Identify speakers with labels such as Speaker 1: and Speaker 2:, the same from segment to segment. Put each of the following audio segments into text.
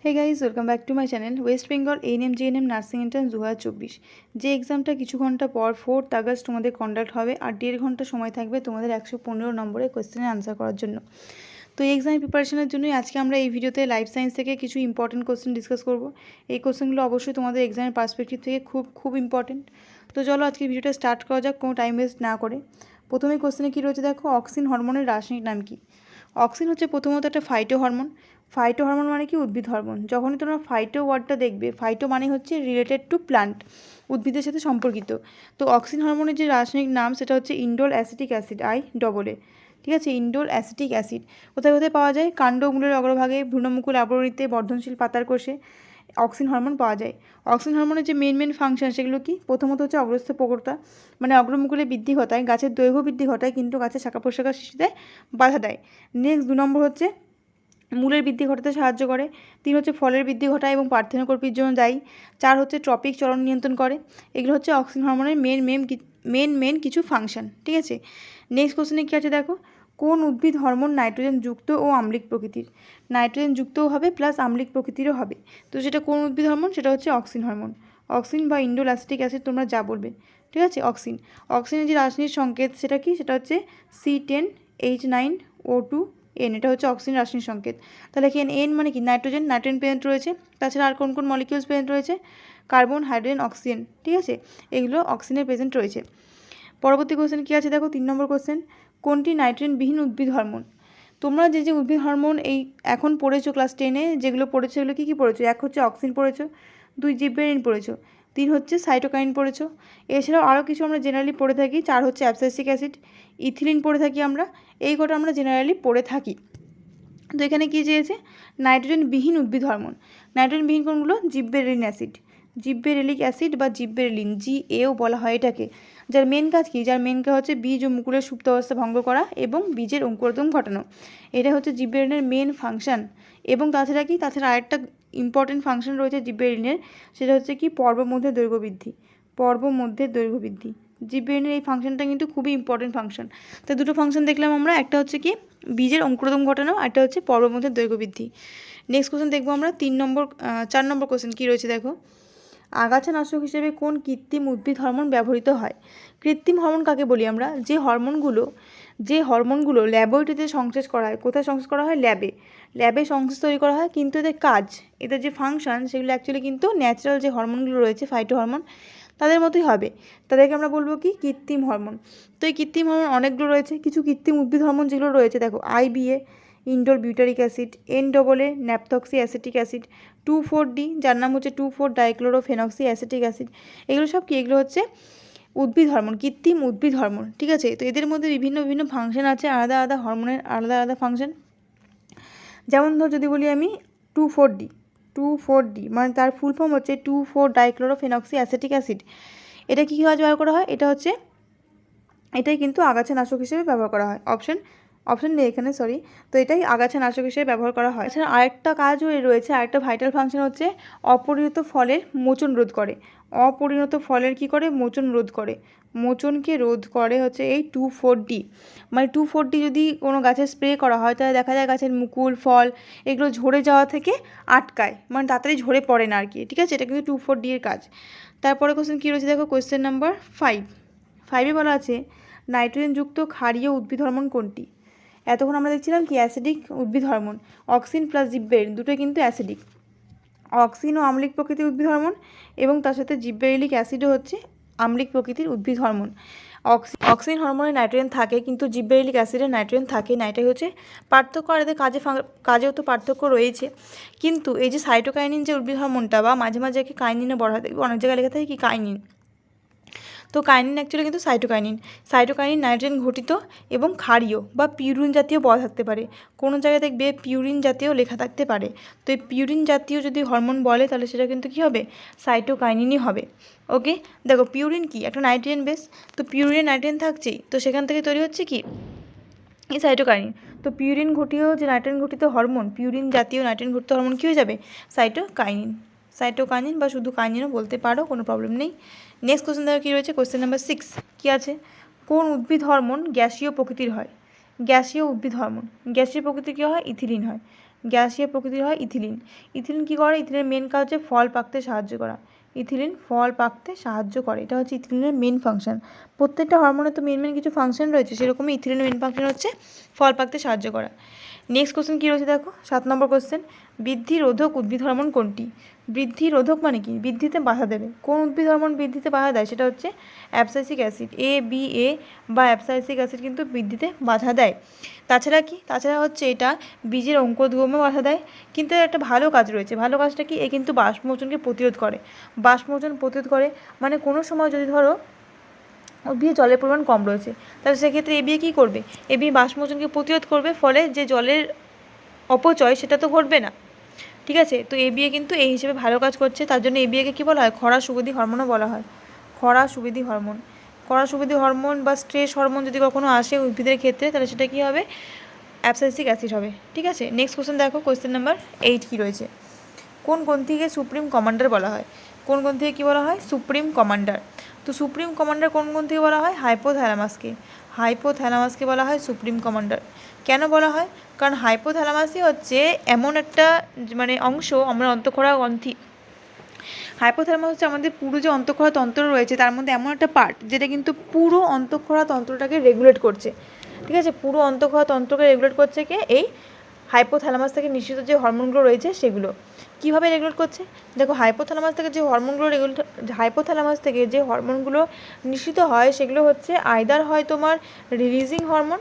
Speaker 1: Hey guys, welcome back to my channel. West Bengal ANM GNM nursing entrance 2024 যে এক্সামটা কিছু ঘন্টা পর 4 আগস্ট তোমাদের কন্ডাক্ট হবে আর 1.5 ঘন্টা সময় থাকবে তোমাদের 115 নম্বরের কোয়েশ্চেনের আনসার করার জন্য। তো এই এক্সামের প্রিপারেশনের জন্যই আজকে আমরা এই ভিডিওতে লাইফ সায়েন্স থেকে কিছু ইম্পর্টেন্ট কোয়েশ্চেন ডিসকাস করব। এই কোয়েশ্চেনগুলো অবশ্যই তোমাদের এক্সামের পার্সপেক্টিভ থেকে খুব ইম্পর্টেন্ট। তো চলো আজকে ভিডিওটা স্টার্ট করা যাক কোনো টাইম ওয়েস্ট না করে। প্রথমে কোয়েশ্চেনে কী রয়েছে দেখো, অক্সিন হরমোনের রাসায়নিক নাম কি? অক্সিন হচ্ছে প্রথমত একটা ফাইটো হরমোন। ফাইটো হরমোন মানে কি? উদ্ভিদ হরমোন। যখনই তোমরা ফাইটো ওয়ার্ডটা দেখবে, ফাইটো মানে হচ্ছে রিলেটেড টু প্লান্ট, উদ্ভিদের সাথে সম্পর্কিত। তো অক্সিন হরমোনের যে রাসায়নিক নাম সেটা হচ্ছে ইন্ডোল অ্যাসিটিক অ্যাসিড, IAA। ঠিক আছে, ইন্ডোল অ্যাসিটিক অ্যাসিড কোথায় কোথায় পাওয়া যায়? কাণ্ডমূলের অগ্রভাগে, ভ্রূণমুকুল আবরণীতে, বর্ধনশীল পাতার কোষে অক্সিন হরমোন পাওয়া যায়। অক্সিন হরমোনের যে মেন ফাংশন সেগুলো কি? প্রথমত হচ্ছে অগ্রস্থ প্রকর্তা, মানে অগ্রমুকুলে বৃদ্ধি ঘটায়, গাছের দৈর্ঘ্য বৃদ্ধি ঘটায়, কিন্তু গাছের শাখা প্রশাখা সৃষ্টিতে বাধা দেয়। নেক্সট 2 নম্বর হচ্ছে মূলের বৃদ্ধি ঘটাতে সাহায্য করে। 3 হচ্ছে ফলের বৃদ্ধি ঘটায় এবং পার্থেনোকর্পীর জন্য দায়ী। 4 হচ্ছে ট্রপিক চলন নিয়ন্ত্রণ করে। এগুলো হচ্ছে অক্সিন হরমোনের মেন কিছু ফাংশন। ঠিক আছে, নেক্সট কোশ্চেনে কী আছে দেখো, কোন উদ্ভিদ হরমোন নাইট্রোজেন যুক্ত ও আম্লিক প্রকৃতির? নাইট্রোজেন যুক্তও হবে প্লাস আম্লিক প্রকৃতিরও হবে। তো সেটা কোন উদ্ভিদ হরমোন? সেটা হচ্ছে অক্সিন হরমোন। অক্সিন বা ইন্ডোল অ্যাসিটিক অ্যাসিড তোমরা যা বলবে। ঠিক আছে, অক্সিন। অক্সিনের যে রাসায়নিক সংকেত সেটা কি? সেটা হচ্ছে C10H9O2 N। এটা হচ্ছে অক্সিজেন রাসায়নিক সংকেত। তাহলে এখানে N মানে কি? নাইট্রোজেন প্রেজেন্ট রয়েছে। তাছাড়া আর কোন মলিকিউলস প্রেজেন্ট রয়েছে? Carbon, hydrogen, oxygen. ঠিক আছে, এগুলো অক্সিজেনের প্রেজেন্ট রয়েছে। পরবর্তী কোশ্চেন কী আছে দেখো, 3 নম্বর কোশ্চেন, কোনটি নাইট্রোজেনবিহীন উদ্ভিদ হরমোন? তোমরা যে উদ্ভিদ হরমোন এই এখন পড়েছো ক্লাস 10-এ, যেগুলো পড়েছো সেগুলো কী পড়েছো? 1 হচ্ছে অক্সিন পড়েছো, 2 জিবরেলিন পড়েছো, 3 হচ্ছে সাইটোকাইন পড়েছো। এছাড়াও আরও কিছু আমরা জেনারেলি পড়ে থাকি। 4 হচ্ছে অ্যাবসাইসিক অ্যাসিড, ইথিলিন পড়ে থাকি আমরা। এই কটা আমরা জেনারেলি পড়ে থাকি। তো এখানে কী চেয়েছে? নাইট্রোজেনবিহীন উদ্ভিদ হরমোন। নাইট্রোজেনবিহীন কোনগুলো? জিববেরেলিন অ্যাসিড, জিববেরেলিক অ্যাসিড বা জিববেরেলিন, GAও বলা হয় এটাকে। যার মেন কাজ কি? যার মেন কাজ হচ্ছে বীজ ও মুকুলের সুপ্ত অবস্থা ভঙ্গ করা এবং বীজের অঙ্কুরোদ্গম ঘটানো। এটা হচ্ছে জিববেরেলিনের মেন ফাংশন। এবং তাছাড়া কি? তাছাড়া আরেকটা ইম্পর্টেন্ট ফাংশন রয়েছে জিববেরেলিনের, সেটা হচ্ছে কি? পর্বমধ্যে দৈর্ঘ্য বৃদ্ধি। পর্বমধ্যের দৈর্ঘ্য বৃদ্ধি, জিববেরেলিনের এই ফাংশনটা কিন্তু খুবই ইম্পর্টেন্ট ফাংশন। তো দুটো ফাংশন দেখলাম আমরা, একটা হচ্ছে কি? বীজের অঙ্কুরোদ্গম ঘটানো, আর একটা হচ্ছে পর্বমধ্যে দৈর্ঘ্য বৃদ্ধি। নেক্সট কোশ্চেন দেখবো আমরা 4 নম্বর কোশ্চেন কী রয়েছে দেখো, আগাছানাশক হিসেবে কোন কৃত্রিম উদ্ভিদ হরমোন ব্যবহৃত হয়? কৃত্রিম হরমোন কাকে বলি আমরা? যে হরমোনগুলো ল্যাবরেটরিতে সংশ্লেষ করা হয়। কোথায় সংশ্লেষ করা হয়? ল্যাবে সংশ্লেষ তৈরি করা হয়, কিন্তু এদের যে ফাংশন সেগুলো অ্যাকচুয়ালি কিন্তু ন্যাচারাল যে হরমোনগুলো রয়েছে, ফাইটো হরমোন, তাদের মতোই হবে। তাদেরকে আমরা বলবো কি? কৃত্রিম হরমোন। তো এই কৃত্রিম হরমোন অনেকগুলো রয়েছে। কিছু কৃত্রিম উদ্ভিদ হরমোন যেগুলো রয়েছে দেখো, IBA, indole butyric acid, NAA, ন্যাপথক্সি acetic acid, 2,4-D, যার নাম হচ্ছে 2,4-ডাইক্লোরোফেনক্সি অ্যাসিটিক অ্যাসিড। এগুলো সব কি? এগুলো হচ্ছে উদ্ভিদ হরমোন, কৃত্রিম উদ্ভিদ হরমোন। ঠিক আছে, তো এদের মধ্যে বিভিন্ন ফাংশন আছে, আলাদা আলাদা হরমোনের আলাদা ফাংশন। যেমন ধর যদি বলি আমি 2,4-D মানে তার ফুল ফর্ম হচ্ছে 2,4-ডাইক্লোরোফেনক্সি অ্যাসিটিক অ্যাসিড। এটা কী কাজ ব্যবহার করা হয়? এটাই কিন্তু আগাছানাশক হিসেবে ব্যবহার করা হয়। অপশন নেই এখানে, সরি। তো এটাই আগাছানাশক হিসেবে ব্যবহার করা হয়। এছাড়া আরেকটা কাজও রয়েছে, আরেকটা ভাইটাল ফাংশন হচ্ছে অপরিণত ফলের মোচন রোধ করে। অপরিণত ফলের কী করে? মোচন রোধ করে। মোচনকে রোধ করে হচ্ছে এই 2,4-D। মানে 2,4-D যদি কোনো গাছে স্প্রে করা হয় তাহলে দেখা যায় গাছের মুকুল, ফল এগুলো ঝরে যাওয়া থেকে আটকায়, মানে তাড়াতাড়ি ঝরে পড়ে না আর কি। ঠিক আছে, এটা কিন্তু 2,4-D এর কাজ। তারপরে কোশ্চেন কী রয়েছে দেখো, কোশ্চেন নাম্বার 5 বলা আছে নাইট্রোজেনযুক্ত ক্ষারীয় উদ্ভিদ হরমোন কোনটি? এতক্ষণ আমরা দেখছিলাম কি? অ্যাসিডিক উদ্ভিদ হরমোন। অক্সিন প্লাস জিববেরিলিন দুটোই কিন্তু অ্যাসিডিক। অক্সিন ও আম্লিক প্রকৃতির উদ্ভিদ হরমোন এবং তার সাথে জিববেরিলিক অ্যাসিডও হচ্ছে আম্লিক প্রকৃতির উদ্ভিদ হরমোন। অক্সিন হরমোনে নাইট্রোজেন থাকে কিন্তু জিববেরিলিক অ্যাসিডে নাইট্রোজেন থাকে না, এটাই হচ্ছে পার্থক্য। আর এদের কাজেও তো পার্থক্য রয়েছে। কিন্তু এই যে সাইটোকাইনিন যে উদ্ভিদ হরমোনটা, বা মাঝে মাঝে একে কাইনিনও বলা হয়, দেখবে অনেক জায়গায় লেখা থাকে কি? কাইনিন। তো কাইনিন অ্যাকচুয়ালি কিন্তু সাইটোকাইনিন নাইট্রোজেন ঘটিত এবং ক্ষারীয় বা পিউরিন জাতীয় বলা থাকতে পারে। কোনো জায়গায় দেখবে পিউরিন জাতীয় লেখা থাকতে পারে। তো এই পিউরিন জাতীয় যদি হরমোন বলে তাহলে সেটা কিন্তু কী হবে? সাইটোকাইনিনই হবে। ওকে, দেখো পিউরিন কি? একটা নাইট্রোজেন বেস। তো পিউরিনে নাইট্রোজেন থাকছেই, তো সেখান থেকে তৈরি হচ্ছে কি? এই সাইটোকাইনিন। তো পিউরিন ঘটিত যে নাইট্রোজেন ঘটিত হরমোন, পিউরিন জাতীয় নাইট্রোজেন ঘটিত হরমোন কী হয়ে যাবে? সাইটোকাইনিন বা শুধু কাইনিনও বলতে পারো, কোনো প্রবলেম নেই। নেক্সট কোশ্চেন দেখো কী রয়েছে, কোশ্চেন নাম্বার 6 কী আছে? কোন উদ্ভিদ হরমোন গ্যাসীয় প্রকৃতির হয়? গ্যাসীয় উদ্ভিদ হরমোন, গ্যাসীয় প্রকৃতির কী হয়? ইথিলিন হয়। গ্যাসীয় প্রকৃতির হয় ইথিলিন। ইথিলিন কী করে? ইথিলিনের মেন কাজ হচ্ছে ফল পাকতে সাহায্য করা। ইথিলিন ফল পাকতে সাহায্য করে, এটা হচ্ছে ইথিলিনের মেন ফাংশন। প্রত্যেকটা হরমোনের তো মেন কিছু ফাংশন রয়েছে, সেরকমই ইথিলিনের মেন ফাংশন হচ্ছে ফল পাকতে সাহায্য করা। নেক্সট কোশ্চেন কী রয়েছে দেখো, 7 নম্বর কোশ্চেন, বৃদ্ধি রোধক উদ্ভিদ হরমোন কোনটি? বৃদ্ধি রোধক মানে কি? বৃদ্ধিতে বাধা দেবে। কোন উদ্ভিদ হরমোন বৃদ্ধিতে বাধা দেয়? সেটা হচ্ছে অ্যাবসাইসিক অ্যাসিড, ABA বা অ্যাবসাইসিক অ্যাসিড কিন্তু বৃদ্ধিতে বাধা দেয়। তাছাড়া কি? তাছাড়া হচ্ছে এটা বীজের অঙ্কুরোদ্গমে বাধা দেয়। কিন্তু এর একটা ভালো কাজ রয়েছে, ভালো কাজটা কি? এ কিন্তু বাষ্পমোচনকে প্রতিরোধ করে। বাষ্পমোচন প্রতিরোধ করে মানে কোনো সময় যদি ধরো উদ্ভিদে জলের পরিমাণ কম রয়েছে, তাহলে সেক্ষেত্রে এবিএ কী করবে? এবিএ বাষ্পমোচনকে প্রতিরোধ করবে, ফলে যে জলের অপচয় সেটা তো ঘটবে না। ঠিক আছে, তো এবিএ কিন্তু এই হিসেবে ভালো কাজ করছে। তার জন্য এবিএকে কী বলা হয়? খরা সুবিধি হরমোনও বলা হয়। খরা সুবিধি হরমোন। খরা সুবিধি হরমোন বা স্ট্রেস হরমোন যদি কখনো আসে উদ্ভিদের ক্ষেত্রে, তাহলে সেটা কী হবে? অ্যাবসাইসিক অ্যাসিড হবে। ঠিক আছে, নেক্সট কোশ্চেন দেখো, কোশ্চেন নাম্বার 8 কী রয়েছে? কোন গ্রন্থিকে সুপ্রিম কমান্ডার বলা হয়? কোন গ্রন্থিকে কী বলা হয়? Supreme commander. তো সুপ্রিম কমান্ডার কোন গ্রন্থিকে বলা হয়? হাইপোথ্যালামাসকে। হাইপোথ্যালামাসকে বলা হয় সুপ্রিম কমান্ডার। কেন বলা হয়? কারণ হাইপোথ্যালামাসই হচ্ছে এমন একটা মানে অংশ আমরা অন্তঃক্ষরা গ্রন্থি। হাইপোথ্যালামাস হচ্ছে আমাদের পুরো যে অন্তঃক্ষরা তন্ত্র রয়েছে তার মধ্যে এমন একটা পার্ট যেটা কিন্তু পুরো অন্তঃক্ষরা তন্ত্রটাকে রেগুলেট করছে। ঠিক আছে, পুরো অন্তঃক্ষরা তন্ত্রকে রেগুলেট করছে কে? এই হাইপোথ্যালামাস থেকে নিঃসৃত যে হরমোনগুলো রয়েছে সেগুলো। কীভাবে রেগুলেট করছে? দেখো, হাইপোথ্যালামাস থেকে যে হরমোনগুলো নিঃসৃত হয় সেগুলো হচ্ছে আইদার হয় তোমার রিলিজিং হরমোন,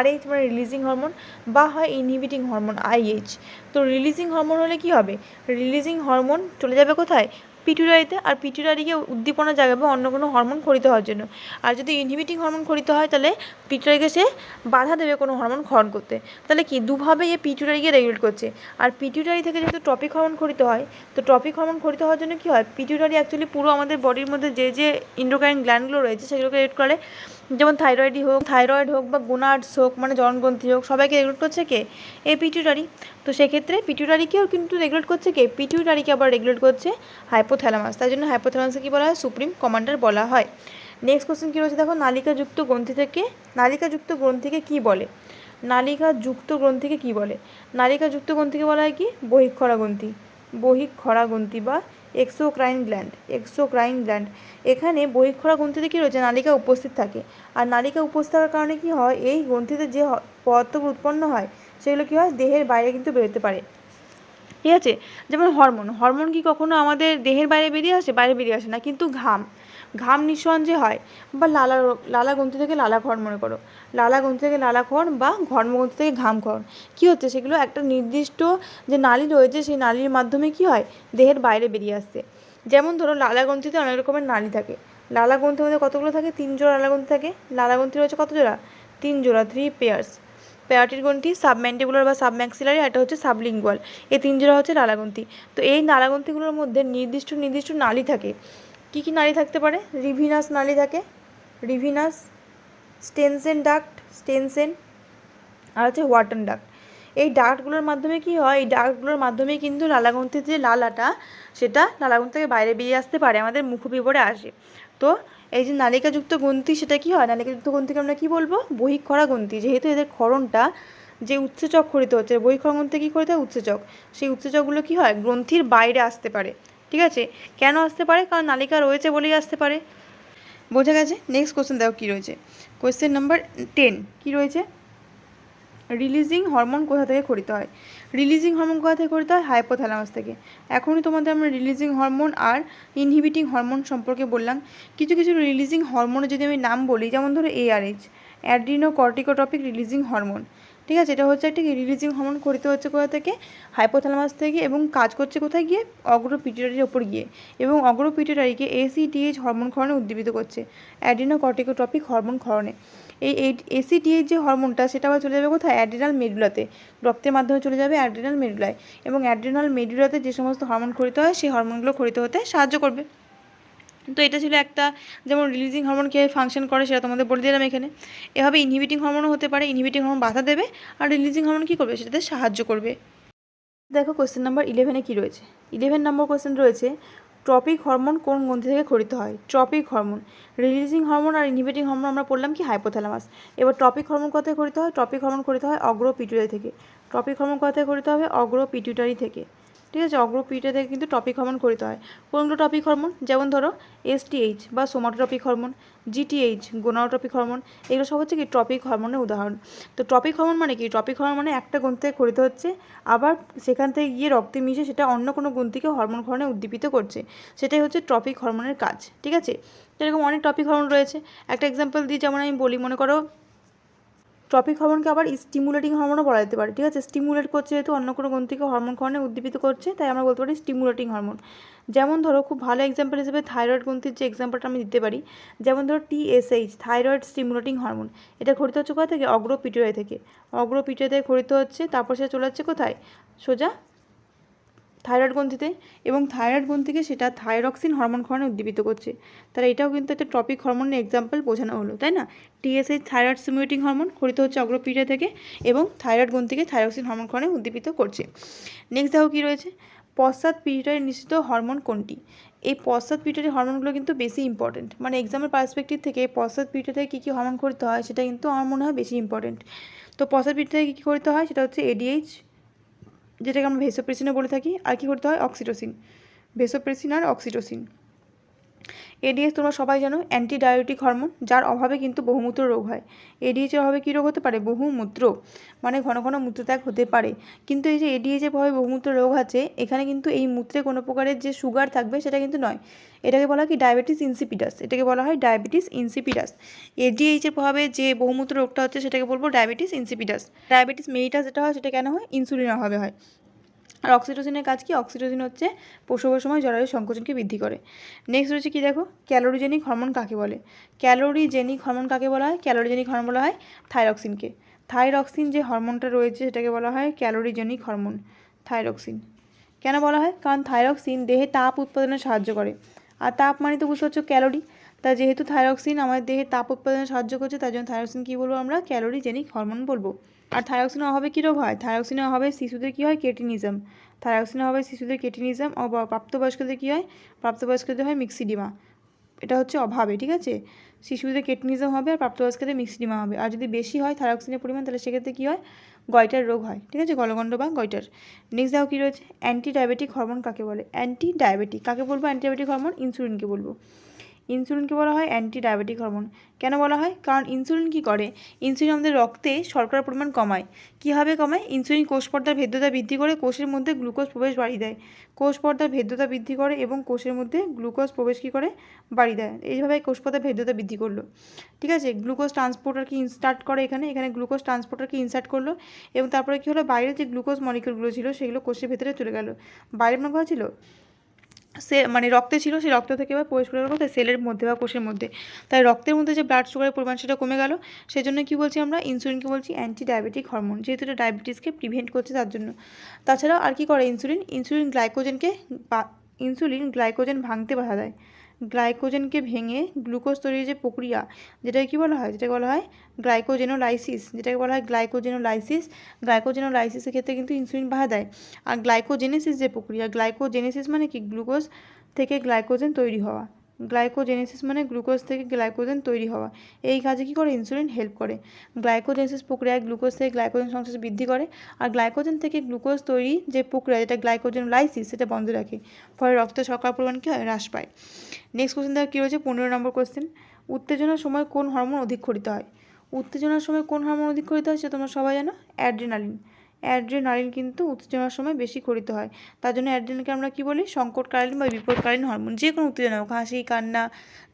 Speaker 1: RH মানে রিলিজিং হরমোন, বা হয় ইনহিবিটিং হরমোন, IH। তো রিলিজিং হরমোন হলে কি হবে? রিলিজিং হরমোন চলে যাবে কোথায়? পিটুইটারিতে, আর পিটুইটারিকে উদ্দীপনা জাগাবে অন্য কোনো হরমোন ক্ষরিত হওয়ার জন্য। আর যদি ইনহিবিটিং হরমোন ক্ষরিত হয় তাহলে পিটুইটারিকে সে বাধা দেবে কোনো হরমোন ক্ষরণ করতে। তাহলে কি দুভাবে এ পিটুইটারিকে রেগুলেট করছে। আর পিটুইটারি থেকে যেহেতু ট্রপিক হরমোন ক্ষরিত হয়, তো ট্রপিক হরমোন ক্ষরিত হওয়ার জন্য কী হয়? পিটুইটারি অ্যাকচুয়ালি পুরো আমাদের বডির মধ্যে যে এন্ডোক্রাইন গ্ল্যান্ডগুলো রয়েছে সেগুলোকে রেগুলেট করে। যেমন থাইরয়েড হোক বা গোনাডস হোক, মানে জনগ্রন্থি হোক, সবাইকে রেগুলেট করছে কে? এই পিটুইটারি। তো সেক্ষেত্রে পিটুইটারিকেও কিন্তু রেগুলেট করছে কে? পিটুইটারিকে আবার রেগুলেট করছে হাইপোথ্যালামাস। তাই জন্য হাইপোথ্যালামাসকে কী বলা হয়? সুপ্রিম কমান্ডার বলা হয়। নেক্সট কোশ্চেন কী রয়েছে দেখো, নালিকাযুক্ত গ্রন্থিকে কী বলে? নালিকাযুক্ত গ্রন্থিকে কী বলে? নালিকাযুক্ত গ্রন্থিকে বলা হয় কি? বহিঃক্ষরা গ্রন্থি বা এক্সোক্রাইন গ্ল্যান্ড। এখানে বহিঃক্ষরা গ্রন্থিতে কী রয়েছে? নালিকা উপস্থিত থাকে। আর নালিকা উপস্থিত থাকার কারণে কী হয়? এই গ্রন্থিতে যে পদার্থগুলো উৎপন্ন হয় সেগুলো কী হয়? দেহের বাইরে কিন্তু বেরোতে পারে। ঠিক আছে, যেমন হরমোন কি কখনো আমাদের দেহের বাইরে বেরিয়ে আসে না, কিন্তু ঘাম নিঃসরণ যে হয়, বা লালা গ্রন্থি থেকে লালাক্ষরণ, মনে করো লালা গ্রন্থি থেকে লালাক্ষরণ বা ঘর্মগ্রন্থি থেকে ঘামক্ষরণ, কী হচ্ছে? সেগুলো একটা নির্দিষ্ট যে নালী রয়েছে সেই নালীর মাধ্যমে কী হয়? দেহের বাইরে বেরিয়ে আসছে। যেমন ধরো লালা গ্রন্থিতে অনেক রকমের নালী থাকে। লালা গ্রন্থির মধ্যে কতগুলো থাকে? 3 জোড়া লালা গ্রন্থি থাকে। লালা গ্রন্থি রয়েছে কত জোড়া? 3 জোড়া, 3 পেয়ার্স। প্যারাটিড গ্রন্থি, সাবম্যান্ডিবুলার বা সাবম্যাক্সিলারি, এটা হচ্ছে সাবলিঙ্গুয়াল। এই 3 জোড়া হচ্ছে লালাগ্রন্থি। তো এই লালাগ্রন্থিগুলোর মধ্যে নির্দিষ্ট নালী থাকে। কী কী নালী থাকতে পারে? রিভিনাস নালী থাকে, রিভিনাস, স্টেনসেন আর হচ্ছে ওয়াটন ডাক্ট। এই ডাক্টগুলোর মাধ্যমে কী হয়? এই ডাক্টগুলোর মাধ্যমেই কিন্তু লালাগ্রন্থির যে লালাটা সেটা লালাগ্রন্থি থেকে বাইরে বেরিয়ে আসতে পারে, আমাদের মুখবিবরে আসে। তো এই যে নালিকাযুক্ত গ্রন্থি সেটা কী হয়? নালিকাযুক্ত গ্রন্থিকে আমরা কী বলবো? বহিঃক্ষরা গ্রন্থি। যেহেতু এদের ক্ষরণটা যে উৎসেচক ক্ষরিত হচ্ছে, বহিঃক্ষরা গ্রন্থিতে কী ক্ষরিত হয়? উৎসেচক। সেই উৎসেচকগুলো কী হয়? গ্রন্থির বাইরে আসতে পারে। ঠিক আছে, কেন আসতে পারে? কারণ নালিকা রয়েছে বলেই আসতে পারে। বোঝা গেছে? নেক্সট কোশ্চেন দেখো কী রয়েছে, কোশ্চেন নাম্বার 10 কী রয়েছে? রিলিজিং হরমোন কোথা থেকে ক্ষরিত হয়? রিলিজিং হরমোন কোথা থেকে ক্ষরিত হয়? হাইপোথ্যালামাস থেকে। এখনই তোমাদের আমরা রিলিজিং হরমোন আর ইনহিবিটিং হরমোন সম্পর্কে বললাম। কিছু রিলিজিং হরমোনের যদি আমি নাম বলি, যেমন ধরো ARH, অ্যাড্রিনোকর্টিকোট্রপিক রিলিজিং হরমোন। ঠিক আছে, এটা হচ্ছে একটা রিলিজিং হরমোন ক্ষরিত হচ্ছে কোথা থেকে? হাইপোথ্যালামাস থেকে, এবং কাজ করছে কোথায় গিয়ে? অগ্রপিটুইটারির ওপর গিয়ে, এবং অগ্রপিটুইটারিকে ACTH হরমোন ক্ষরণে উদ্দীপিত করছে, অ্যাড্রিনোকর্টিকোট্রপিক হরমোন ক্ষরণে। এই ACTH যে হরমোনটা সেটা আবার চলে যাবে কোথায়? অ্যাড্রিনাল মেডুলাতে, রক্তের মাধ্যমে চলে যাবে অ্যাড্রিনাল মেডুলায়, এবং অ্যাড্রিনাল মেডুলাতে যে সমস্ত হরমোন ক্ষরিত হয় সেই হরমোনগুলো ক্ষরিত হতে সাহায্য করবে। তো এটা ছিল একটা, যেমন রিলিজিং হরমোন কীভাবে ফাংশন করে সেটা তোমাদের বলে দিলাম এখানে। এভাবে ইনহিবিটিং হরমোনও হতে পারে, ইনহিবিটিং হরমোন বাধা দেবে, আর রিলিজিং হরমোন কী করবে? সেটাতে সাহায্য করবে। দেখো কোশ্চেন নাম্বার 11-এ কী রয়েছে? 11 নম্বর কোশ্চেন রয়েছে, ট্রপিক হরমোন কোন গ্রন্থি থেকে ক্ষরিত হয়? ট্রপিক হরমোন, রিলিজিং হরমোন আর ইনহিবিটিং হরমোন আমরা পড়লাম কি হাইপোথ্যালামাস। এবার ট্রপিক হরমোন কোথা থেকে ক্ষরিত হয়? ট্রপিক হরমোন ক্ষরিত হয় অগ্র পিটুইটারি থেকে। ট্রপিক হরমোন কোথা থেকে ক্ষরিত হবে? অগ্র পিটুইটারি থেকে। ঠিক আছে, অগ্র পিটুইটারি থেকে কিন্তু ট্রপিক হরমোন ক্ষরিত হয়। কোনগুলো ট্রপিক হরমোন? যেমন ধরো এসটিএইচ বা somatotropic hormone, GTH gonadotropic hormone, এগুলো সব হচ্ছে কি ট্রপিক হরমোনের উদাহরণ। তো ট্রপিক হরমোন মানে কি? ট্রপিক হরমোন মানে একটা গ্রন্থি থেকে ক্ষরিত হচ্ছে, আবার সেখান থেকে গিয়ে রক্তে মিশে সেটা অন্য কোনো গ্রন্থিকে হরমোন ক্ষরণে উদ্দীপিত করছে, সেটাই হচ্ছে ট্রপিক হরমোনের কাজ। ঠিক আছে, এরকম অনেক ট্রপিক হরমোন রয়েছে। একটা এক্সাম্পল দিই, যেমন আমি বলি, মনে করো ট্রপিক হরমোনকে আবার স্টিমুলেটিং হরমোনও বলা যেতে পারে। ঠিক আছে, স্টিমুলেট করছে যেহেতু অন্য কোনো গ্রন্থিকে হরমোন ক্ষরণে উদ্দীপিত করছে, তাই আমরা বলতে পারি স্টিমুলেটিং হরমোন। যেমন ধরো খুব ভালো এক্সাম্পল হিসেবে থাইরয়েড গ্রন্থির যে এক্সাম্পলটা আমি দিতে পারি, যেমন ধরো টিএসএইচ থাইরয়েড স্টিমুলেটিং হরমোন, এটা ক্ষরিত হচ্ছে কোথা থেকে? অগ্র পিটুইটারি থেকে। অগ্র পিটুইটারি থেকে ক্ষরিত হচ্ছে, তারপর সেটা চলে যাচ্ছে কোথায়? সোজা থাইরয়েড গ্রন্থিতে, এবং থাইরয়েড গ্রন্থিকে সেটা থাইরক্সিন হরমোন ক্ষরণে উদ্দীপিত করছে। তাহলে এটাও কিন্তু একটা ট্রপিক হরমোনের এক্সাম্পল বোঝানো হলো, তাই না? টিএসএইচ থাইরয়েড স্টিমুলেটিং হরমোন ক্ষরিত হচ্ছে অগ্র পিটুইটারি থেকে, এবং থাইরয়েড গ্রন্থিকে থাইরক্সিন হরমোন ক্ষরণে উদ্দীপিত করছে। নেক্সট দেখো কী রয়েছে, পশ্চাৎ পিটুইটারি নিঃসৃত হরমোন কোনটি? এই পশ্চাৎ পিটুইটারি হরমোনগুলো কিন্তু বেশি ইম্পর্টেন্ট, মানে এক্সামের পার্সপেক্টিভ থেকে পশ্চাৎ পিটুইটারি থেকে কী কী হরমোন ক্ষরিত হয় সেটা কিন্তু আমার মনে হয় বেশি ইম্পর্টেন্ট। তো পশ্চাৎ পিটুইটারি থেকে কী কী ক্ষরিত হয়? সেটা হচ্ছে এডিএইচ, যেটাকে আমরা ভেসোপ্রেসিনও বলে থাকি, আর কি করতে হয়? অক্সিটোসিন, ভেসোপ্রেসিন আর অক্সিটোসিন। এডিএইচ তোমরা সবাই জানো অ্যান্টিডায়োটিক হরমোন, যার অভাবে কিন্তু বহুমূত্র রোগ হয়। এডিএইচের অভাবে কী রোগ হতে পারে? বহুমূত্র, মানে ঘন ঘন মূত্রত্যাগ হতে পারে। কিন্তু এই যে এডিএইচের অভাবে বহুমূত্র রোগ আছে, এখানে কিন্তু এই মূত্রে কোনো প্রকারের যে সুগার থাকবে সেটা কিন্তু নয়, এটাকে বলা হয় কি? ডায়াবেটিস ইনসিপিডাস, এটাকে বলা হয় ডায়াবেটিস ইনসিপিডাস। এডিএইচের প্রভাবে যে বহুমূত্র রোগটা হচ্ছে সেটাকে বলবো ডায়াবেটিস ইনসিপিডাস। ডায়াবেটিস মেলিটাস যেটা হয় সেটা কেন হয়? ইনসুলিনের অভাবে হয়। আর অক্সিটোসিনের কাজ কি? অক্সিটোসিন হচ্ছে প্রসবের সময় জরায়ুর সংকোচনকে বৃদ্ধি করে। নেক্সট রয়েছে কি দেখো, ক্যালোরিজেনিক হরমোন কাকে বলে? ক্যালোরিজেনিক হরমোন কাকে বলা হয়? ক্যালোরিজেনিক হরমোন বলা হয় থাইরক্সিনকে। থাইরক্সিন যে হরমোনটা রয়েছে সেটাকে বলা হয় ক্যালোরিজেনিক হরমোন, থাইরক্সিন। কেন বলা হয়? কারণ থাইরক্সিন দেহে তাপ উৎপাদনে সাহায্য করে, আর তাপ মানে তো বুঝতে পারছো ক্যালোরি। তা যেহেতু থাইরক্সিন আমাদের দেহে তাপ উৎপাদনে সাহায্য করছে, তার জন্য থাইরক্সিন কী বলবো আমরা? ক্যালোরিজেনিক হরমোন বলবো। আর থাইরক্সিনের অভাবে কী রোগ হয়? থাইরক্সিনের অভাবে শিশুদের কী হয়? কেটিনিজম। থাইরক্সিনের অভাবে শিশুদের কেটিনিজম, ও প্রাপ্তবয়স্কদের কী হয়? প্রাপ্তবয়স্কদের হয় মিক্সিডিমা। এটা হচ্ছে অভাবে। ঠিক আছে, শিশুদের কেটিনিজম হবে আর প্রাপ্তবয়স্কদের মিক্সিডিমা হবে। আর যদি বেশি হয় থাইরক্সিনের পরিমাণ, তাহলে সেক্ষেত্রে কী হয়? গয়টার রোগ হয়। ঠিক আছে, গলগণ্ড বা গয়টার। নেক্সট দেখো কী রয়েছে, অ্যান্টি ডায়াবেটিক হরমোন কাকে বলে? অ্যান্টি ডায়াবেটিক কাকে বলবো? অ্যান্টি ডায়াবেটিক হরমোন ইনসুলিনকে বলবো। ইনসুলিনকে বলা হয় অ্যান্টি ডায়াবেটিক হরমোন। কেন বলা হয়? কারণ ইনসুলিন কী করে? ইনসুলিন আমাদের রক্তে শর্করার পরিমাণ কমায়। কীভাবে কমায়? ইনসুলিন কোষ পর্দার ভেদ্যতা বৃদ্ধি করে কোষের মধ্যে গ্লুকোজ প্রবেশ বাড়িয়ে দেয়। কোষ পর্দার ভেদ্যতা বৃদ্ধি করে এবং কোষের মধ্যে গ্লুকোজ প্রবেশ কী করে? বাড়িয়ে দেয়। এইভাবে কোষ পর্দার ভেদ্যতা বৃদ্ধি করলো। ঠিক আছে, গ্লুকোজ ট্রান্সপোর্টারকে ইনস্টার্ট করে, এখানে গ্লুকোজ ট্রান্সপোর্টারকে ইনসার্ট করলো, এবং তারপরে কী হলো? বাইরে যে গ্লুকোজ মলিকিউলগুলো ছিল সেগুলো কোষের ভেতরে চলে গেল। বাইরে মনে করা ছিল মানে রক্তে ছিল, সেই রক্ত থেকে এবার প্রবেশ করে গেল কোথায়? সেলের মধ্যে বা কোষের মধ্যে। তাই রক্তের মধ্যে যে ব্লাড সুগারের পরিমাণ সেটা কমে গেল। সেই জন্য কী বলছি আমরা? ইনসুলিনকে বলছি অ্যান্টি ডায়াবেটিক হরমোন, যেহেতু এটা ডায়াবেটিসকে প্রিভেন্ট করছে তার জন্য। তাছাড়াও আর কী করে ইনসুলিন? ইনসুলিন গ্লাইকোজেন ভাঙতে বাধা দেয়। গ্লাইকোজেনকে ভেঙে গ্লুকোজ তৈরির যে প্রক্রিয়া, যেটাকে কী বলা হয়? যেটাকে বলা হয় গ্লাইকোজেনোলাইসিস, যেটাকে বলা হয় গ্লাইকোজেনোলাইসিস। গ্লাইকোজেনোলাইসিসের ক্ষেত্রে কিন্তু ইনসুলিন বাধা দেয়। আর গ্লাইকোজেনেসিস যে প্রক্রিয়া, গ্লাইকোজেনেসিস মানে কি? গ্লুকোজ থেকে গ্লাইকোজেন তৈরি হওয়া। গ্লাইকোজেনেসিস মানে গ্লুকোজ থেকে গ্লাইকোজেন তৈরি হওয়া। এই কাজে কী করে? ইনসুলিন হেল্প করে। গ্লাইকোজেনেসিস প্রক্রিয়ায় গ্লুকোজ থেকে গ্লাইকোজেন সংশ্লেষ বৃদ্ধি করে, আর গ্লাইকোজেন থেকে গ্লুকোজ তৈরি যে প্রক্রিয়া, যেটা গ্লাইকোজেনোলাইসিস, সেটা বন্ধ রাখে। ফলে রক্তে শর্করার পরিমাণ কী হয়? হ্রাস পায়। নেক্সট কোশ্চেন দেখো কী রয়েছে, 15 নম্বর কোশ্চেন। উত্তেজনার সময় কোন হরমোন অধিক ক্ষরিত হয়? উত্তেজনার সময় কোন হরমোন অধিক ক্ষরিত হয় সেটা তোমরা সবাই জানো, অ্যাড্রেনালিন। অ্যাড্রেনালিন কিন্তু উত্তেজনার সময় বেশি ক্ষরিত হয়। তার জন্য অ্যাড্রেনালিনকে আমরা কী বলি? সংকটকালীন বা বিপদকালীন হরমোন। যে কোনো উত্তেজনা হোক, হাসি, কান্না,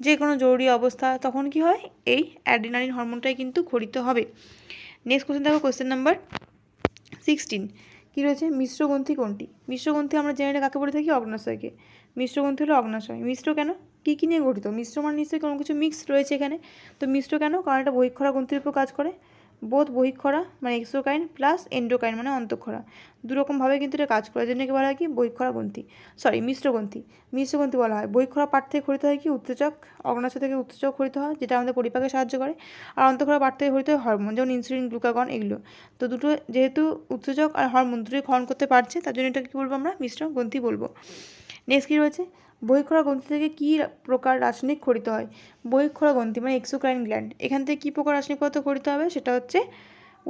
Speaker 1: যে কোনো জরুরি অবস্থা, তখন কি হয়? এই অ্যাড্রেনালিন হরমোনটাই কিন্তু ক্ষরিত হবে। নেক্সট কোশ্চেন দেখো, কোশ্চেন নাম্বার 16 কী রয়েছে, মিশ্রগ্রন্থি কোনটি? মিশ্রগ্রন্থি আমরা জেনারেলি কাকে বলে থাকি? অগ্ন্যাশয়কে। মিশ্রগ্রন্থি হলো অগ্ন্যাশয়। মিশ্র কেন? কী কী নিয়ে গঠিত? মিশ্র মানে নিশ্চয়ই কোনো কিছু মিক্স রয়েছে এখানে। তো মিশ্র কেন? কারণ এটা বহিঃক্ষরা গ্রন্থির উপর কাজ করে। বোধ বহিঃক্ষরা মানে এক্সোক্রাইন প্লাস এন্ডোক্রাইন মানে অন্তঃক্ষরা। দুরকমভাবে কিন্তু এটা কাজ করে, জন্য কি বলা হয় কি বহিঃক্ষরা গ্রন্থি, মিশ্রগ্রন্থি। মিশ্রগ্রন্থি বলা হয়। বহিঃক্ষরা পার্ট থেকে খরিত হয় কি উৎসেচক, অগ্নাশয় থেকে উৎসেচক খরিত হয় যেটা আমাদের পরিপাকে সাহায্য করে। আর অন্তঃক্ষরা পার্ট থেকে খরিত হয় হরমোন, যেমন ইনসুলিন, গ্লুকাগন এগুলো। তো দুটো যেহেতু উৎসেচক আর হরমোন দুটোই ক্ষরণ করতে পারছে, তার জন্য এটা কী বলবো আমরা মিশ্র গ্রন্থি বলবো। নেক্সট কী রয়েছে, বহিঃক্ষরা গ্রন্থি থেকে কী প্রকার রাসায়নিক খরিত হয়। বহিঃক্ষরা গ্রন্থি মানে এক্সোক্রাইন গ্ল্যান্ড, এখান থেকে কী প্রকার রাসায়নিক পদার্থ খরিত হবে, সেটা হচ্ছে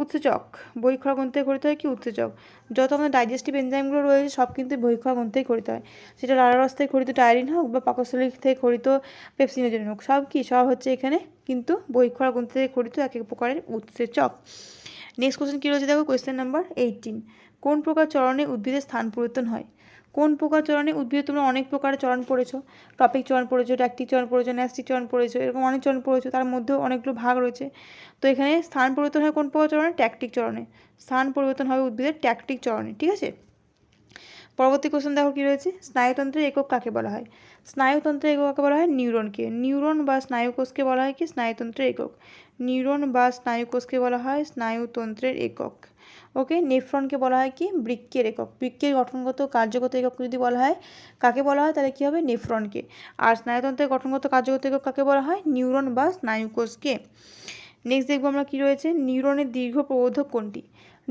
Speaker 1: উৎসেচক। বহিঃক্ষরা গ্রন্থি থেকে খরিত হয় কি উৎসেচক। যত আমাদের ডাইজেস্টিভ এনজাইমগুলো রয়েছে সব কিন্তু বহিঃক্ষরা গ্রন্থি থেকে খরিত হয়, সেটা লালারস থেকে খরিত টায়ারিন হোক বা পাকস্থলী থেকে খরিত পেপসিনোজেন হোক, সব হচ্ছে এখানে কিন্তু বহিঃক্ষরা গ্রন্থি থেকে খরিত এক এক প্রকারের উৎসেচক। নেক্সট কোশ্চেন কী রয়েছে দেখো, কোয়েশ্চেন নাম্বার 18। কোন প্রকার চরণে উদ্ভিদের স্থান পরিবর্তন হয়। কোন প্রকার চরণে উদ্ভিদে তোমরা অনেক প্রকারের চরণ পড়েছো, টপিক চরণ পড়েছো, ট্যাকটিক চরণ পড়েছো, ন্যাস্টিক চরণ পড়েছো, এরকম অনেক চরণ পড়েছো, তার মধ্যেও অনেকগুলো ভাগ রয়েছে। তো এখানে স্থান পরিবর্তন হয় কোন প্রকার চরণে, ট্যাকটিক চরণে। স্থান পরিবর্তন হবে উদ্ভিদের ট্যাকটিক চরণে, ঠিক আছে। পরবর্তী কোশ্চেন দেখো কী রয়েছে, স্নায়ুতন্ত্রের একক কাকে বলা হয়। স্নায়ুতন্ত্রের একক কাকে বলা হয়, নিউরনকে। নিউরন বা স্নায়ুকোষকে বলা হয় কি স্নায়ুতন্ত্রের একক। নিউরন বা স্নায়ুকোষকে বলা হয় স্নায়ুতন্ত্রের একক। ওকে, নেফ্রনকে বলা হয় কি বৃক্কের একক। বৃক্কের গঠনগত কার্যগত একক যদি বলা হয় কাকে বলা হয়, তাহলে কী হবে নেফ্রনকে। আর স্নায়ুতন্ত্রের গঠনগত কার্যগত একক কাকে বলা হয়, নিউরন বা স্নায়ুকোষকে। নেক্সট দেখবো আমরা কী রয়েছে, নিউরনের দীর্ঘ প্রবর্ধক কোনটি।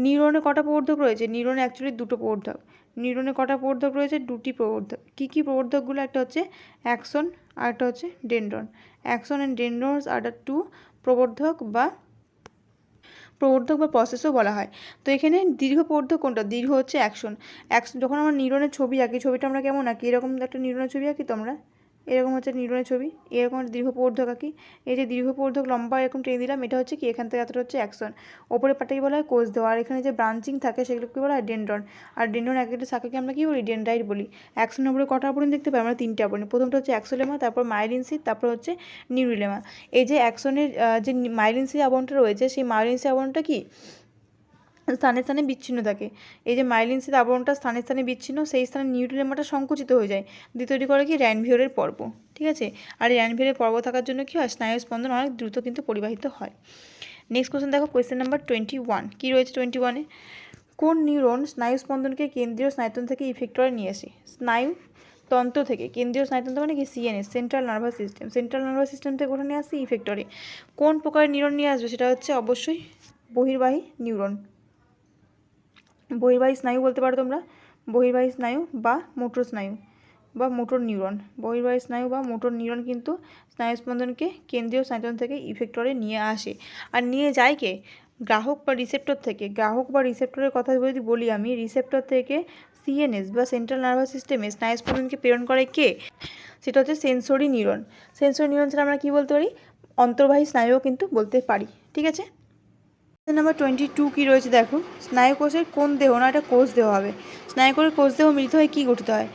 Speaker 1: নিউরনে কটা প্রবর্ধক রয়েছে, নিউরনে অ্যাকচুয়ালি দুটো প্রবর্ধক। নিউরনে কটা প্রবর্ধক রয়েছে, দুটি প্রবর্ধক। কী কী প্রবর্ধকগুলো, একটা হচ্ছে অ্যাক্সন আর একটা হচ্ছে ডেনড্রন। অ্যাক্সন অ্যান্ড ডেনড্রনস আর দ্য টু প্রবর্ধক বা প্রসেসও বলা হয়। তো এখানে দীর্ঘ প্রবর্ধক কোনটা, দীর্ঘ হচ্ছে অ্যাকশন। যখন আমরা নিউরনের ছবি আঁকি, ছবিটা আমরা কেমন আঁকি, এরকম একটা নিউরনের ছবি আঁকি তো আমরা, এরকম হচ্ছে নিউরনের ছবি, এরকম একটা দীর্ঘ প্রবর্ধক আঁকি। এই যে দীর্ঘ প্রবর্ধক লম্বা এরকম টেনে দিলাম, এটা হচ্ছে কি এখান থেকে এতটা হচ্ছে অ্যাকশন। ওপরে পাটাই বলা হয় কোষ দেওয়া, আর এখানে যে ব্রাঞ্চিং থাকে সেগুলোকে বলা হয় ডেনড্রন। আর ডেনড্রন এক একটা শাখাকে আমরা কী বলি, ডেনড্রাইট বলি। অ্যাকশনের উপরে কটা আপনি দেখতে পাই আমরা, তিনটে আপনি। প্রথমটা হচ্ছে অ্যাক্সোলেমা, তারপর মাইলিন সিদ, তারপর হচ্ছে নিউরিলেমা। এই যে অ্যাকশনের যে মাইলিন সিদ আবরণটা রয়েছে, সেই মাইলিন সিদ আবরণটা কি স্থানে স্থানে বিচ্ছিন্ন থাকে। এই যে মাইলিন সিদ আবরণটা স্থানে স্থানে বিচ্ছিন্ন, সেই স্থানে নিউরিলেমাটা সংকুচিত হয়ে যায়, দিয়ে তৈরি করে কি র্যানভিওরের পর্ব, ঠিক আছে। আর এই র্যানভিওরের পর্ব থাকার জন্য কী হয়, স্নায়ু স্পন্দন অনেক দ্রুত কিন্তু পরিবাহিত হয়। নেক্সট কোশ্চেন দেখো, কোয়েশ্চেন নাম্বার 21। কী রয়েছে 21-এ, কোন নিউরন স্নায়ু স্পন্দনকে কেন্দ্রীয় স্নায়ুতন্ত্র থেকে ইফেক্টরে নিয়ে আসে। স্নায়ুতন্ত্র থেকে, কেন্দ্রীয় স্নায়ুতন্ত্র মানে কি CNS, central nervous system. Central nervous system থেকে কোথায় নিয়ে আসে, ইফেক্টরে। কোন প্রকারের নিউরন নিয়ে আসবে, সেটা হচ্ছে অবশ্যই বহির্বাহী নিউরন। বহির্বাহী স্নায়ু বলতে পারো তোমরা, বহির্বাহী স্নায়ু বা মোটর স্নায়ু বা মোটর নিউরন। বহির্বাহী স্নায়ু বা মোটর নিউরন কিন্তু স্নায়ুস্পন্দনকে কেন্দ্রীয় স্নায়ুতন্ত্র থেকে ইফেক্টরে নিয়ে আসে। আর নিয়ে যায় কে, গ্রাহক বা রিসেপ্টর থেকে। গ্রাহক বা রিসেপ্টরের কথা যদি বলি আমি, রিসেপ্টর থেকে সিএনএস বা সেন্ট্রাল নার্ভাস সিস্টেমে স্নায়ুস্পন্দনকে প্রেরণ করে কে, সেটা হচ্ছে সেন্সরি নিউরন। সেন্সরি নিউরন ছাড়া আমরা কী বলতে পারি, অন্তর্বাহী স্নায়ুও কিন্তু বলতে পারি, ঠিক আছে। নাম্বার 22 কী রয়েছে দেখো, স্নায়ুকোষের কোন দেহ, না এটা কোষ দেহ হবে। স্নায়ুকোষের কোষ দেহ মিলিত হয়ে কী গঠিত হয়,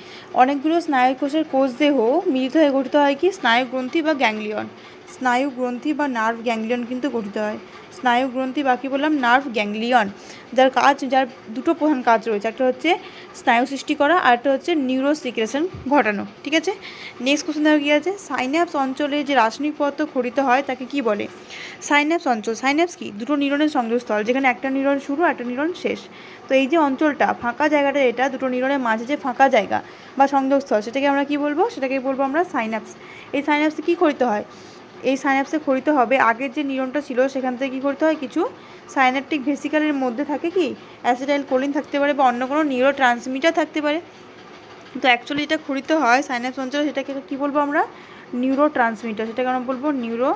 Speaker 1: অনেকগুলো স্নায়ুকোষের কোষ দেহ মিলিত হয়ে গঠিত হয় কি স্নায়ু গ্রন্থি বা গ্যাংলিয়ন। স্নায়ু গ্রন্থি বা নার্ভ গ্যাংলিয়ন কিন্তু গঠিত হয়। স্নায়ু গ্রন্থি বা কী বললাম, নার্ভ গ্যাংলিয়ন, যার দুটো প্রধান কাজ রয়েছে, একটা হচ্ছে স্নায়ু সৃষ্টি করা আর একটা হচ্ছে নিউরো সিক্রেশন ঘটানো, ঠিক আছে। নেক্সট কোশ্চেন দেখো কী আছে, সাইন্যাপস অঞ্চলে যে রাসায়নিক পদার্থ খরিত হয় তাকে কি বলে। সাইন্যাপস অঞ্চল, সাইন্যাপস কি দুটো নিউরনের সংযোগস্থল, যেখানে একটা নিউরন শুরু আর একটা নিউরন শেষ। তো এই যে অঞ্চলটা ফাঁকা জায়গাটা, এটা দুটো নিউরনের মাঝে যে ফাঁকা জায়গা বা সংযোগস্থল, সেটাকে আমরা কি বলবো, সেটাকে বলবো আমরা সাইন্যাপস। এই সাইন্যাপসে কী খরিত হয়, এই সাইন্যাপসে খরিত হবে আগের যে নিউরনটা ছিল সেখান থেকে কী করতে হয়, কিছু সাইন্যাপটিক ভেসিকলের মধ্যে থাকে কি অ্যাসিটাইল কোলিন থাকতে পারে বা অন্য কোনো নিউরো ট্রান্সমিটার থাকতে পারে। তো অ্যাকচুয়ালি যেটা খরিত হয় সাইন্যাপস অঞ্চলে, সেটাকে কী বলবো আমরা, নিউরো ট্রান্সমিটার। সেটাকে আমরা বলবো নিউরো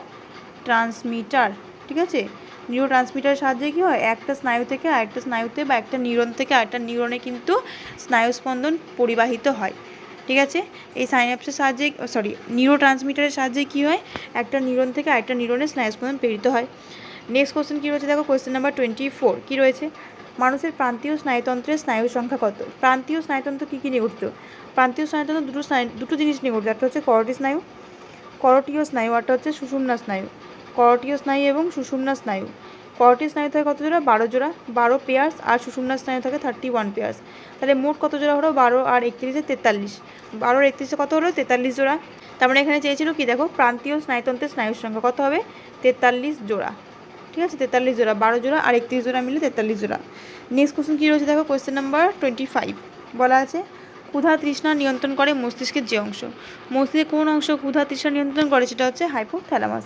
Speaker 1: ট্রান্সমিটার, ঠিক আছে। নিউরো ট্রান্সমিটারের সাহায্যে কী হয়, একটা স্নায়ু থেকে আরেকটা স্নায়ুতে বা একটা নিউরন থেকে আরেকটা নিউরনে কিন্তু স্নায়ুস্পন্দন পরিবাহিত হয়, ঠিক আছে। এই সাইন্যাপসের সাহায্যে, নিউরো ট্রান্সমিটারের সাহায্যে কী হয়, একটা নিউরন থেকে আরেকটা নিউরনে স্নায়ুস্পন্দন প্রেরিত হয়। নেক্সট কোশ্চেন কী রয়েছে দেখো, কোশ্চেন নাম্বার 24 কী রয়েছে, মানুষের প্রান্তীয় স্নায়ুতন্ত্রের স্নায়ুর সংখ্যা কত। প্রান্তীয় স্নায়ুতন্ত্র কী কী নিয়ে গঠিত, প্রান্তীয় স্নায়ুতন্ত্র দুটো জিনিস নিয়ে গঠিত, একটা হচ্ছে করোটীয় স্নায়ু, একটা হচ্ছে সুষুম্না স্নায়ু। করোটীয় স্নায়ু এবং সুষুম্না স্নায়ু। করোটীয় স্নায়ু থাকে কত জোড়া, 12 জোড়া, 12 পেয়ার্স, আর সুষুম্না স্নায়ু থাকে 31 পেয়ার্স। তাহলে মোট কত জোড়া হলো, 12 আর 31 43, 12 আর 31 কত হলো, 43 জোড়া। তার মানে এখানে চেয়েছিল কি দেখো, প্রান্তীয় স্নায়ুতন্ত্রের স্নায়ুর সংখ্যা কত হবে, 43 জোড়া, ঠিক ঠিক আছে, 43 জোড়া, 12 জোড়া আর 31 জোড়া মিলে 43 জোড়া। নেক্সট কোশ্চেন কী রয়েছে দেখো, কোয়েশ্চেন নাম্বার 25 বলা আছে ক্ষুধা তৃষ্ণা নিয়ন্ত্রণ করে মস্তিষ্কের যে অংশ, মস্তিষ্কের কোন অংশ ক্ষুধা তৃষ্ণা নিয়ন্ত্রণ করে, সেটা হচ্ছে হাইপোথ্যালামাস।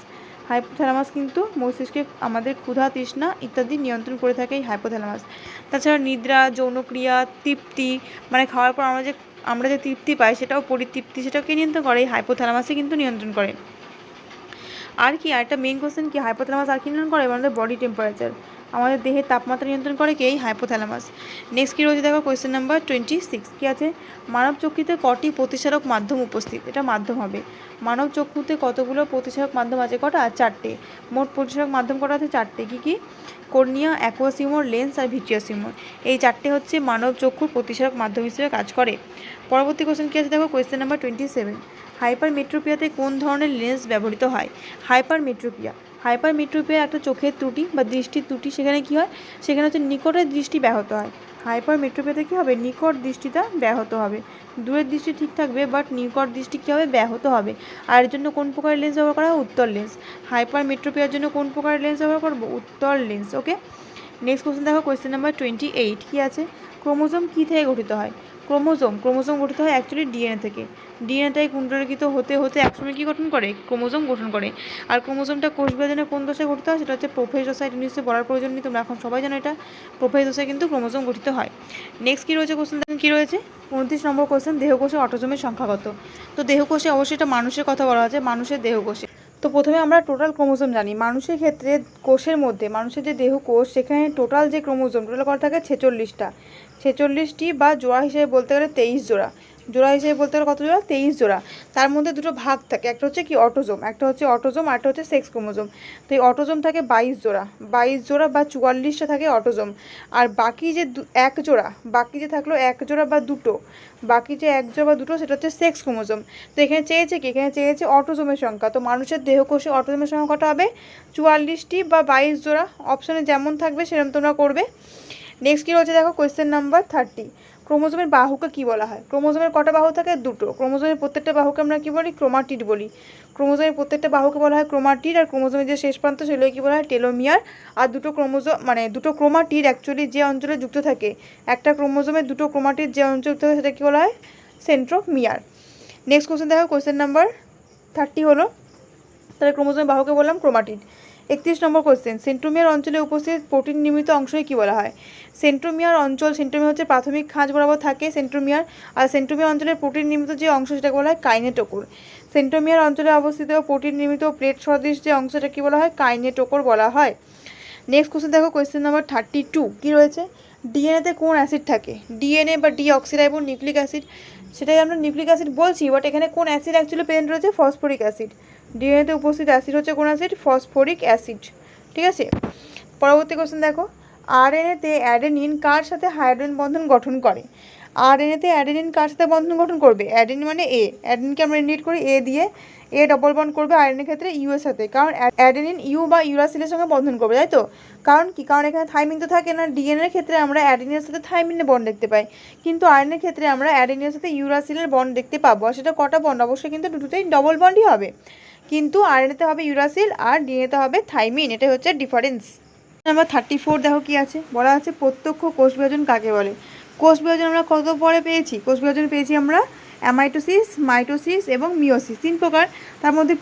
Speaker 1: হাইপোথ্যালামাস কিন্তু মস্তিষ্কে আমাদের ক্ষুধা তৃষ্ণা ইত্যাদি নিয়ন্ত্রণ করে থাকে এই হাইপোথ্যালামাস। তাছাড়া নিদ্রা, যৌনক্রিয়া, তৃপ্তি, মানে খাওয়ার পর আমরা যে তৃপ্তি পাই সেটাও পরিতৃপ্তি, সেটাকে নিয়ন্ত্রণ করে এই হাইপোথ্যালামাসে কিন্তু নিয়ন্ত্রণ করে। আর কি আরেকটা মেইন কোশ্চেন কি, হাইপোথ্যালামাস আর কি নিয়ন্ত্রণ করে, আমাদের বডি টেম্পারেচার, আমাদের দেহের তাপমাত্রা নিয়ন্ত্রণ করে কি এই হাইপোথ্যালামাস। নেক্সট কী রয়েছে দেখো, কোয়েশ্চেন নাম্বার 26 কী আছে, মানব চক্ষুতে কটি প্রতিসারক মাধ্যম উপস্থিত, এটা মাধ্যম হবে। মানব চক্ষুতে কতগুলো প্রতিসারক মাধ্যম আছে, কটা, 4টে। মোট প্রতিসারক মাধ্যম কটা আছে, 4টে। কী কী, কর্নিয়া, অ্যাকুয়াস হিউমার, লেন্স আর ভিট্রিয়াস হিউমার, এই 4টে হচ্ছে মানব চক্ষুর প্রতিসারক মাধ্যম হিসেবে কাজ করে। পরবর্তী কোশ্চেন কী আছে দেখো, কোয়েশ্চেন নাম্বার 27 হাইপারমেট্রোপিয়াতে কোন ধরনের লেন্স ব্যবহৃত হয়। হাইপারমেট্রোপিয়া একটা চোখের ত্রুটি বা দৃষ্টির ত্রুটি, সেখানে কী হয়, সেখানে হচ্ছে নিকটের দৃষ্টি ব্যাহত হয়। হাইপারমেট্রোপিয়াতে কী হবে, নিকট দৃষ্টিটা ব্যাহত হবে, দূরের দৃষ্টি ঠিক থাকবে বাট নিকট দৃষ্টি কী হবে, ব্যাহত হবে। আর এর জন্য কোন প্রকারের লেন্স ব্যবহার করা হয়, উত্তল লেন্স। হাইপারমেট্রোপিয়ার জন্য কোন প্রকারের লেন্স ব্যবহার করবো, উত্তল লেন্স। ওকে, নেক্সট কোশ্চেন দেখো, কোয়েশ্চেন নাম্বার 28 কী আছে, ক্রোমোজোম কী থেকে গঠিত হয়। ক্রোমোজোম গঠিত হয় অ্যাকচুয়ালি ডিএনএ থেকে। ডিএনএটাই কুণ্ডলীকৃত হতে হতে একসময় কী গঠন করে, ক্রোমোজোম গঠন করে। আর ক্রোমোজোমটা কোষ বিভাজনের কোন দশায় গঠিত হয়, সেটা হচ্ছে প্রোফেজ দশায়। এটা নিশ্চয়ই বলার প্রয়োজন নেই, তোমরা এখন সবাই জানো এটা, প্রোফেজ দশায় কিন্তু ক্রোমোজোম গঠিত হয়। নেক্সট কী রয়েছে কোশ্চেন, কী রয়েছে 29 নম্বর কোশ্চেন, দেহকোষে অটোজোমের সংখ্যা কত। তো দেহকোষে অবশ্যই এটা মানুষের কথা বলা আছে, মানুষের দেহকোষে। তো প্রথমে আমরা টোটাল ক্রোমোজোম জানি। মানুষের ক্ষেত্রে কোষের মধ্যে, মানুষের যে দেহকোষ, সেখানে টোটাল যে ক্রোমোজোম টোটাল করা থাকে 46টি বা জোড়া হিসেবে বলতে গেলে 23 জোড়া। জোড়া হিসেবে বলতে গেলে কত জোড়া, 23 জোড়া। তার মধ্যে দুটো ভাগ থাকে, একটা হচ্ছে কি অটোজোম, একটা হচ্ছে অটোজোম আর একটা হচ্ছে সেক্স ক্রোমোজোম। তো এই অটোজোম থাকে 22 জোড়া বা 44টা থাকে অটোজোম। আর বাকি যে এক জোড়া, বাকি যে থাকলো এক জোড়া বা দুটো, বাকি যে এক জোড়া বা দুটো, সেটা হচ্ছে সেক্স ক্রোমোজোম। তো এখানে চেয়েছে কি, এখানে চেয়েছে অটোজোমের সংখ্যা। তো মানুষের দেহকোষে অটোজোমের সংখ্যা কটা হবে, 44টি বা 22 জোড়া। অপশানে যেমন থাকবে সেরকম তোমরা করবে। নেক্সট কী রয়েছে দেখো, কোয়েশ্চেন নাম্বার 30 ক্রোমোজোমের বাহুকে কী বলা হয়। ক্রোমোজোমের কটা বাহু থাকে, দুটো। ক্রোমোজোমের প্রত্যেকটা বাহুকে আমরা কী বলি, ক্রোমাটিড বলি। ক্রোমোজোমের প্রত্যেকটা বাহুকে বলা হয় ক্রোমাটিড, আর ক্রোমোজোমের যে শেষ প্রান্ত সেগুলো কী বলা হয়, টেলোমিয়ার। আর দুটো ক্রোমোজোম মানে দুটো ক্রোমাটিড অ্যাকচুয়ালি যে অঞ্চলে যুক্ত থাকে, একটা ক্রোমোজোমের দুটো ক্রোমাটিড যে অঞ্চলে যুক্ত থাকে সেটা কী বলা হয়, সেন্ট্রোমিয়ার। নেক্সট কোশ্চেন দেখো, কোয়েশ্চেন নাম্বার 30 হলো, তাহলে ক্রোমোজোমের বাহুকে বললাম ক্রোমাটিড। 31 নম্বর কোশ্চেন, সেন্ট্রোমিয়ার অঞ্চলে উপস্থিত প্রোটিন নির্মিত অংশকে কী বলা হয়। সেন্ট্রোমিয়ার অঞ্চল, সেন্ট্রোমিয়ার হচ্ছে প্রাথমিক খাঁজ বরাবর থাকে সেন্ট্রোমিয়ার, আর সেন্ট্রোমিয়ার অঞ্চলের প্রোটিন নির্মিত যে অংশ সেটাকে বলা হয় কাইনেটোকোর। সেন্ট্রোমিয়ার অঞ্চলে অবস্থিত প্রোটিন নির্মিত প্লেট সদৃশ যে অংশটা কী বলা হয়, কাইনেটোকোর বলা হয়। নেক্সট কোশ্চেন দেখো, কোয়েশ্চেন নাম্বার 32 কী রয়েছে, ডিএনএতে কোন অ্যাসিড থাকে। ডিএনএ বা ডিঅক্সিরাইবো নিউক্লিক অ্যাসিড, সেটাই আমরা নিউক্লিক অ্যাসিড বলছি, বাট এখানে কোন অ্যাসিড অ্যাকচুয়ালি প্রেজেন্ট রয়েছে, ফসফরিক অ্যাসিড। ডিএনএতে উপস্থিত অ্যাসিড হচ্ছে কোন অ্যাসিড, ফসফরিক অ্যাসিড। ঠিক আছে, পরবর্তী কোশ্চেন দেখো, আরএনএতে অ্যাডেনিন কার সাথে হাইড্রোজেন বন্ধন গঠন করে। আরএনএতে অ্যাডেনিন কার সাথে বন্ধন গঠন করবে, অ্যাডেনিন মানে এ, অ্যাডেনিনকে আমরা ইন্ডিকেট করি এ দিয়ে, এ ডবল বন্ড করবে আরএনএর ক্ষেত্রে ইউ এর সাথে, কারণ অ্যাডেনিন ইউ বা ইউরাসিলের সঙ্গে বন্ধন করবে, তাই তো। কারণ কি, কারণ এখানে থাইমিন তো থাকে না। ডিএনএর ক্ষেত্রে আমরা অ্যাডেনিনের সাথে থাইমিনের বন্ড দেখতে পাই, কিন্তু আরএনএর ক্ষেত্রে আমরা অ্যাডেনিনের সাথে ইউরাসিলের বন্ড দেখতে পাবো। আর সেটা কটা বন্ড, অবশ্যই কিন্তু দুটোতেই ডবল বন্ডই হবে, কিন্তু আরএনএতে হবে ইউরাসিল আর ডিএনএতে হবে থাইমিন, এটাই হচ্ছে ডিফারেন্স। নাম্বার 34 দেখো কি আছে, বলা আছে প্রত্যক্ষ কোষ বিভাজন কাকে বলে। কোষ বিভাজন আমরা কত পরে পেয়েছি, কোষ বিভাজন পেয়েছি আমরা অ্যামাইটোসিস, মাইটোসিস এবং মিওসিস, 3 প্রকার। তার মধ্যে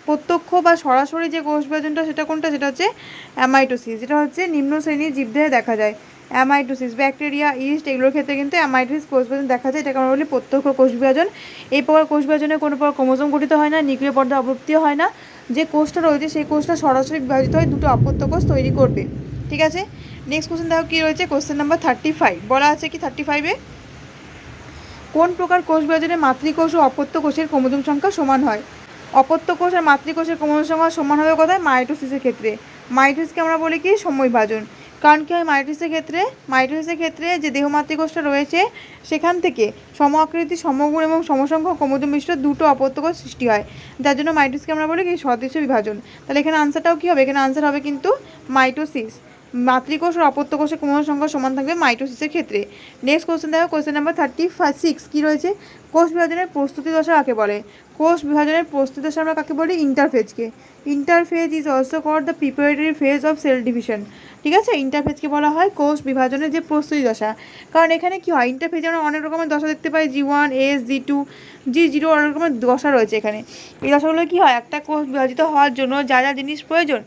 Speaker 1: প্রত্যক্ষ বা সরাসরি যে কোষ বিভাজনটা সেটা কোনটা, সেটা হচ্ছে অ্যামাইটোসিস, যেটা হচ্ছে নিম্ন শ্রেণীর জীবদেহে দেখা যায়। অ্যামাইটোসিস, ব্যাকটেরিয়া, ইস্ট এগুলোর ক্ষেত্রে কিন্তু অ্যামাইটোসিস কোষ বিভাজন দেখা যায়, এটাকে আমরা বলি প্রত্যক্ষ কোষ বিভাজন। এই প্রকার কোষ বিভাজনে কোনো প্রকার ক্রোমোজোম গঠিত হয় না, নিউক্লিয় পর্দা অবলুপ্তিও হয় না। যে কোষটা রয়েছে সেই কোষটা সরাসরি বিভাজিত হয়ে দুটো অপত্য কোষ তৈরি করবে। ঠিক আছে, নেক্সট কোশ্চেন দেখো কী রয়েছে, কোশ্চেন নাম্বার 35 বলা আছে কি 35-এ কোন প্রকার কোষ বিভাজনে মাতৃকোষ ও অপত্য কোষের ক্রোমোজোম সংখ্যা সমান হয়। অপত্য কোষ আর মাতৃকোষের ক্রোমোজোম সংখ্যা সমান হবে কোথায়, মাইটোসিসের ক্ষেত্রে। মাইটোসিসকে আমরা বলি কি সমবিভাজন। কারণ কী হয়, মাইটোসিসের ক্ষেত্রে যে দেহ মাতৃকোষটা রয়েছে সেখান থেকে সম আকৃতি, সমগুণ এবং সমসংখ্যক ক্রোমোজোম বিশিষ্ট দুটো অপত্য কোষ সৃষ্টি হয়, যার জন্য মাইটোসিসকে আমরা বলি কি সদৃশ্য বিভাজন। তাহলে এখানে আনসারটাও কী হবে, এখানে আনসার হবে কিন্তু মাইটোসিস। মাতৃকোষ ও অপত্য কোষের ক্রোমোজোম সংখ্যা সমান থাকবে মাইটোসিসের ক্ষেত্রে। নেক্সট কোশ্চেন দেখো, কোশ্চেন নাম্বার 36 কী রয়েছে, কোষ বিভাজনের প্রস্তুতি দশা কাকে বলে? কোষ বিভাজনের প্রস্তুতি দশা আমরা কাকে বলি? ইন্টারফেজকে। Interphase is also called the preparatory phase of cell division. ঠিক আছে, ইন্টারফেজকে বলা হয় কোষ বিভাজনের যে প্রস্তুতি দশা। কারণ এখানে কি হয়, ইন্টারফেজে আমরা অনেক রকমের দশা দেখতে পাই, G1, S, G2, G0, অনেক রকমের দশা রয়েছে এখানে। এই দশাগুলো কি হয়, একটা কোষ বিভাজিত হওয়ার জন্য যা যা জিনিস প্রয়োজন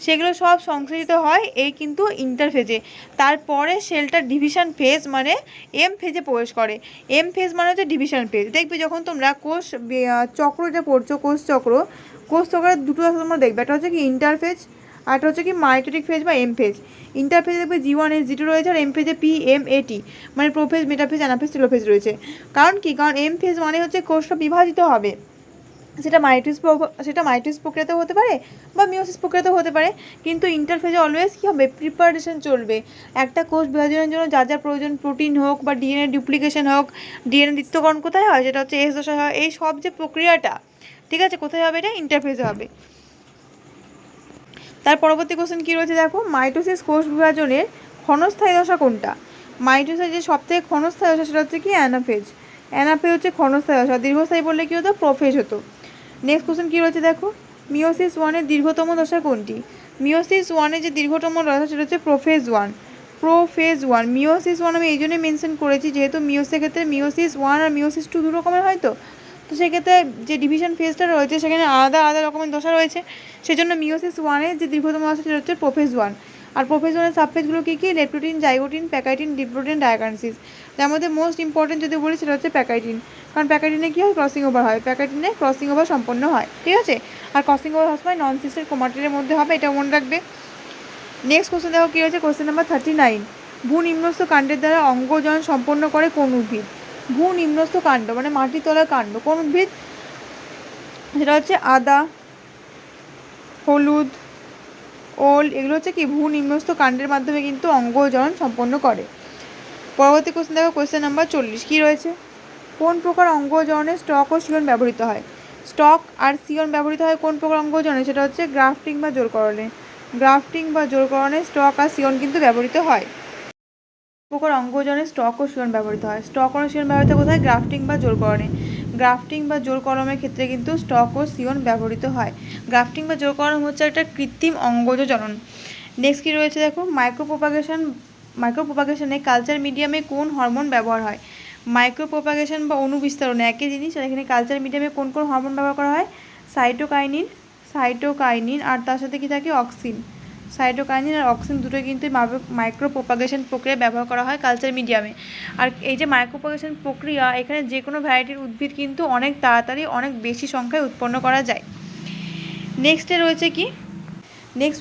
Speaker 1: সেগুলো সব সংশ্লেষিত হয় এই কিন্তু ইন্টারফেজে। তারপরে সেলটা ডিভিশন ফেজ মানে এম ফেজে প্রবেশ করে। এম ফেজ মানে হচ্ছে ডিভিশন ফেজ। দেখবে যখন তোমরা কোষ চক্র এটা পড়ছো, কোষ চক্রের দুটো দশা তোমরা দেখবে, একটা হচ্ছে কি ইন্টারফেজ আর একটা হচ্ছে কি মাইটোটিক ফেজ বা এম ফেজ। ইন্টারফেজে দেখবে G1, S, G2 রয়েছে, আর এম ফেজে PMAT মানে প্রোফেজ, মেটাফেজ, অ্যানাফেজ, টেলোফেজ রয়েছে। কারণ কি, কারণ এম ফেজ মানে হচ্ছে কোষটা বিভাজিত হবে, সেটা মাইটোসিস প্রক্রিয়াতেও হতে পারে বা মিওসিস প্রক্রিয়াতেও হতে পারে। কিন্তু ইন্টারফেজে অলওয়েজ কী হবে, প্রিপারেশন চলবে। একটা কোষ বিভাজনের জন্য যা যা প্রয়োজন, প্রোটিন হোক বা ডিএনএ ডুপ্লিকেশন হোক, ডিএনএ দ্বিত্বকরণ কোথায় হয়, সেটা হচ্ছে এস দশায় হয়। এই সব যে প্রক্রিয়াটা, ঠিক আছে, কোথায় হবে, এটা ইন্টারফেজে হবে। তার পরবর্তী কোশ্চেন কী রয়েছে দেখো, মাইটোসিস কোষ বিভাজনের ক্ষণস্থায়ী দশা কোনটা? মাইটোসিসের যে সবথেকে ক্ষণস্থায়ী দশা সেটা হচ্ছে কি অ্যানাফেজ। অ্যানাফেজ হচ্ছে ক্ষণস্থায়ী দশা, দীর্ঘস্থায়ী বললে কী হতো, প্রোফেজ হতো। নেক্সট কোশ্চেন কী রয়েছে দেখো, মিওসিস ওয়ানের দীর্ঘতম দশা কোনটি? মিওসিস ওয়ানের যে দীর্ঘতম দশা সেটা হচ্ছে প্রোফেজ ওয়ান। মিওসিস ওয়ান আমি এই জন্যই মেনশন করেছি যেহেতু মিওসিসের ক্ষেত্রে মিওসিস ওয়ান আর মিওসিস টু দু রকমের হয়, তো সেক্ষেত্রে যে ডিভিশন ফেজটা রয়েছে সেখানে আলাদা আলাদা রকমের দশা রয়েছে। সেজন্য মিওসিস ওয়ানের যে দীর্ঘতম দশা সেটা হচ্ছে প্রোফেজ ওয়ান। আর প্রোফেজ ওয়ানের সাবফেজগুলো কী কী, leptotene, zygotene, pachytene, diplotene, diakinesis. যার মধ্যে মোস্ট ইম্পর্টেন্ট যদি বলি সেটা হচ্ছে প্যাকাইটিন। কারণ প্যাকাইটিনে কী হয়, ক্রসিং ওভার হয়, প্যাকাইটিনে ক্রসিং ওভার সম্পন্ন হয়, ঠিক আছে। আর ক্রসিং ওভার সবসময় নন সিস্টার ক্রোমাটিনের মধ্যে হবে, এটা মনে রাখবে। নেক্সট কোশ্চেন দেখো কী রয়েছে, কোশ্চেন নাম্বার 39, ভূনিম্নস্থ কাণ্ডের দ্বারা অঙ্গজন সম্পন্ন করে কোন উদ্ভিদ? ভূনিম্নস্থ কাণ্ড মানে মাটির তলার কাণ্ড, কোন উদ্ভিদ? সেটা হচ্ছে আদা, হলুদ, ওল, এগুলো হচ্ছে কি ভূনিম্নস্থ কাণ্ডের মাধ্যমে কিন্তু অঙ্গজন সম্পন্ন করে। পরবর্তী কোশ্চেন দেখো, কোশ্চেন নাম্বার 40 কী রয়েছে, কোন প্রকার অঙ্গজনে স্টক ও সিয়ন ব্যবহৃত হয়? স্টক আর সিয়ন ব্যবহৃত হয় কোন প্রকার অঙ্গজনে? সেটা হচ্ছে গ্রাফটিং বা জোরকরণে স্টক আর সিয়ন কিন্তু ব্যবহৃত হয়। প্রকার অঙ্গজনে স্টক ও সিয়ন ব্যবহৃত হয়। স্টক ও সিয়ন ব্যবহৃত কোথায়? গ্রাফটিং বা জোরকরণের ক্ষেত্রে কিন্তু স্টক ও সিয়ন ব্যবহৃত হয়। গ্রাফটিং বা জোরকরণ হচ্ছে একটা কৃত্রিম অঙ্গজ জনন। নেক্সট কী রয়েছে দেখো, মাইক্রোপ্রোপাগেশনে কালচার মিডিয়ামে কোন হরমোন ব্যবহার হয়? মাইক্রোপ্রোপাগেশন বা অণুবিস্তারণে একই জিনিস, আর এখানে কালচার মিডিয়ামে কোন কোন হরমোন ব্যবহার করা হয়? সাইটোকাইনিন আর তার সাথে কি থাকে, অক্সিন। সাইটোকাইনিন আর অক্সিন দুটো কিন্তু মাইক্রোপ্রোপাগেশন প্রক্রিয়া ব্যবহার করা হয় কালচার মিডিয়ামে। আর এই যে মাইক্রোপ্রোপাগেশন প্রক্রিয়া, এখানে যে কোনো ভ্যারাইটির উদ্ভিদ কিন্তু অনেক তাড়াতাড়ি অনেক বেশি সংখ্যায় উৎপন্ন করা যায়। নেক্সট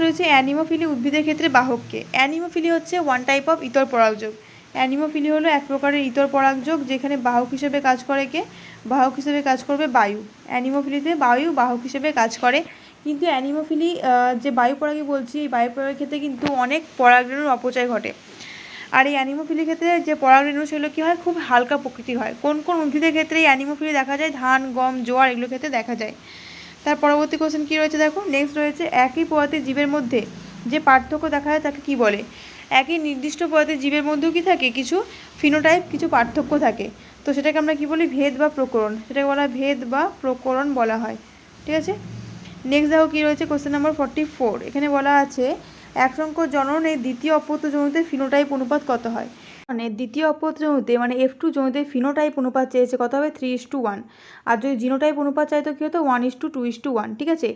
Speaker 1: রয়েছে অ্যানিমোফিলি উদ্ভিদের ক্ষেত্রে বাহককে। অ্যানিমোফিলি হচ্ছে ওয়ান টাইপ অফ ইতর পরাগযোগ। অ্যানিমোফিলি হলো এক প্রকারের ইতর পরাগযোগ, যেখানে বাহক হিসেবে কাজ করে কে? বাহক হিসেবে কাজ করবে বায়ু। অ্যানিমোফিলিতে বায়ু বাহক হিসেবে কাজ করে। কিন্তু অ্যানিমোফিলি যে বায়ু পরাগী বলছি, এই বায়ু পরাগের ক্ষেত্রে কিন্তু অনেক পরাগরেণুর অপচয় ঘটে। আর এই অ্যানিমোফিলির ক্ষেত্রে যে পরাগরেণু সেগুলো কী হয়, খুব হালকা প্রকৃতির হয়। কোন কোন উদ্ভিদের ক্ষেত্রে এই অ্যানিমোফিলি দেখা যায়? ধান, গম, জোয়ার এগুলোর ক্ষেত্রে দেখা যায়। তার পরবর্তী কোশ্চেন কী রয়েছে দেখো, নেক্সট রয়েছে একই প্রজাতির জীবের মধ্যে যে পার্থক্য দেখা যায় তাকে কী বলে? একই নির্দিষ্ট প্রজাতির জীবের মধ্যেও কি থাকে, কিছু ফিনোটাইপ, কিছু পার্থক্য থাকে। তো সেটাকে আমরা কি বলি? ভেদ বা প্রকরণ। সেটাকে বলা হয় ভেদ বা প্রকরণ বলা হয়, ঠিক আছে। নেক্সট দেখো কী রয়েছে, কোশ্চেন নাম্বার 44। এখানে বলা আছে এক সংখ্যক জননের দ্বিতীয় অপত্য জনিতে ফিনোটাইপ অনুপাত কত হয়? মানে দ্বিতীয় অপত্য জনিতে মানে F2 জনিতে ফিনোটাইপ অনুপাত চেয়েছে কত হবে? 3:1। আর যদি জিনোটাইপ অনুপাত চাইতো কী হতো? 1:2:1, ঠিক আছে।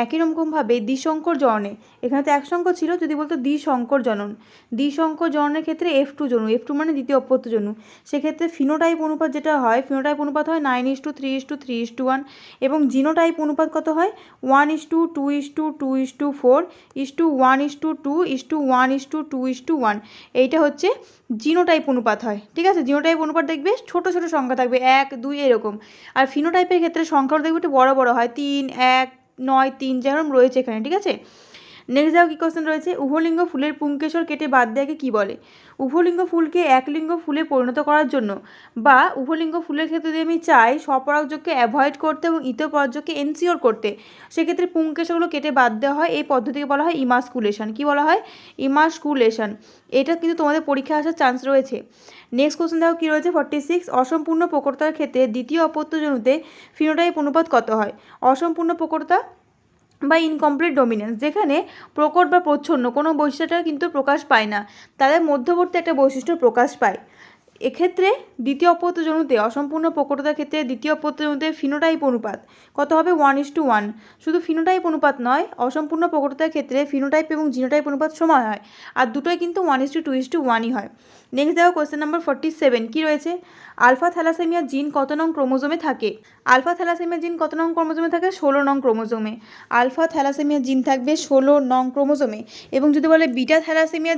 Speaker 1: একই রকমভাবে দ্বিসংকর জননে, এখানে তো এক সংখ্য ছিল, যদি বলতো দ্বিসংকর জননের ক্ষেত্রে F2 মানে দ্বিতীয় অপত্য জনু, সেক্ষেত্রে ফিনোটাইপ অনুপাত যেটা হয়, ফিনোটাইপ অনুপাত হয় 9:3:3:1, এবং জিনোটাইপ অনুপাত কত হয়? 1:2:2:4:1:2:1:1। এইটা হচ্ছে জিনোটাইপ অনুপাত হয়, ঠিক আছে। জিনোটাইপ অনুপাত দেখবে ছোট ছোট সংখ্যা থাকবে, 1, 2 এরকম। আর ফিনোটাইপের ক্ষেত্রে সংখ্যাটা দেখবে একটু বড় বড় হয়, 3, 1, 9, 3 যেরকম রয়েছে এখানে, ঠিক আছে। নেক্সট দেখো কী কোশ্চেন রয়েছে, উভলিঙ্গ ফুলের পুংকেশর কেটে বাদ দেওয়াকে কী বলে? উভলিঙ্গ ফুলকে একলিঙ্গ ফুলে পরিণত করার জন্য বা উভলিঙ্গ ফুলের ক্ষেত্রে যদি আমি চাই স্বপরাগযোগকে অ্যাভয়েড করতে এবং ইতপরাগযোগকে এনসিওর করতে, সেক্ষেত্রে পুংকেশরগুলো কেটে বাদ দেওয়া হয়। এই পদ্ধতিকে বলা হয় ইমাস্কুলেশন। কী বলা হয়? ইমাস্কুলেশন। এটা কিন্তু তোমাদের পরীক্ষায় আসার চান্স রয়েছে। নেক্সট কোশ্চেন দেখো কী রয়েছে 46, অসম্পূর্ণ প্রকটতার ক্ষেত্রে দ্বিতীয় অপত্যজনুতে ফিনোটাইপ অনুপাত কত হয়? অসম্পূর্ণ প্রকটতা বা ইনকমপ্লিট ডমিনেন্স, যেখানে প্রকট বা প্রচ্ছন্ন কোনো বৈশিষ্ট্যটা কিন্তু প্রকাশ পায় না, তাদের মধ্যবর্তী একটা বৈশিষ্ট্য প্রকাশ পায়। এক্ষেত্রে দ্বিতীয় অপত্যজনুতে অসম্পূর্ণ প্রকটতার ক্ষেত্রে দ্বিতীয় অপত্যজনুতে ফিনোটাইপ অনুপাত কত হবে? 1:1। শুধু ফিনোটাইপ অনুপাত নয়, অসম্পূর্ণ প্রকটতার ক্ষেত্রে ফিনোটাইপ এবং জিনোটাইপ অনুপাত সমান হয়, আর দুটোই কিন্তু 1:2:1ই হয়। নেক্সট দেখো কোয়েশ্চেন নাম্বার 47 কী রয়েছে, আলফা থ্যালাসেমিয়া জিন কত নং ক্রোমোজোমে থাকে? আলফা থ্যালাসেমিয়া জিন কত নং ক্রোমোজোমে থাকে? 16 নং ক্রোমোজোমে। আলফা থ্যালাসেমিয়া জিন থাকবে 16 নং ক্রোমোজোমে। এবং যদি বলে বিটা থ্যালাসেমিয়া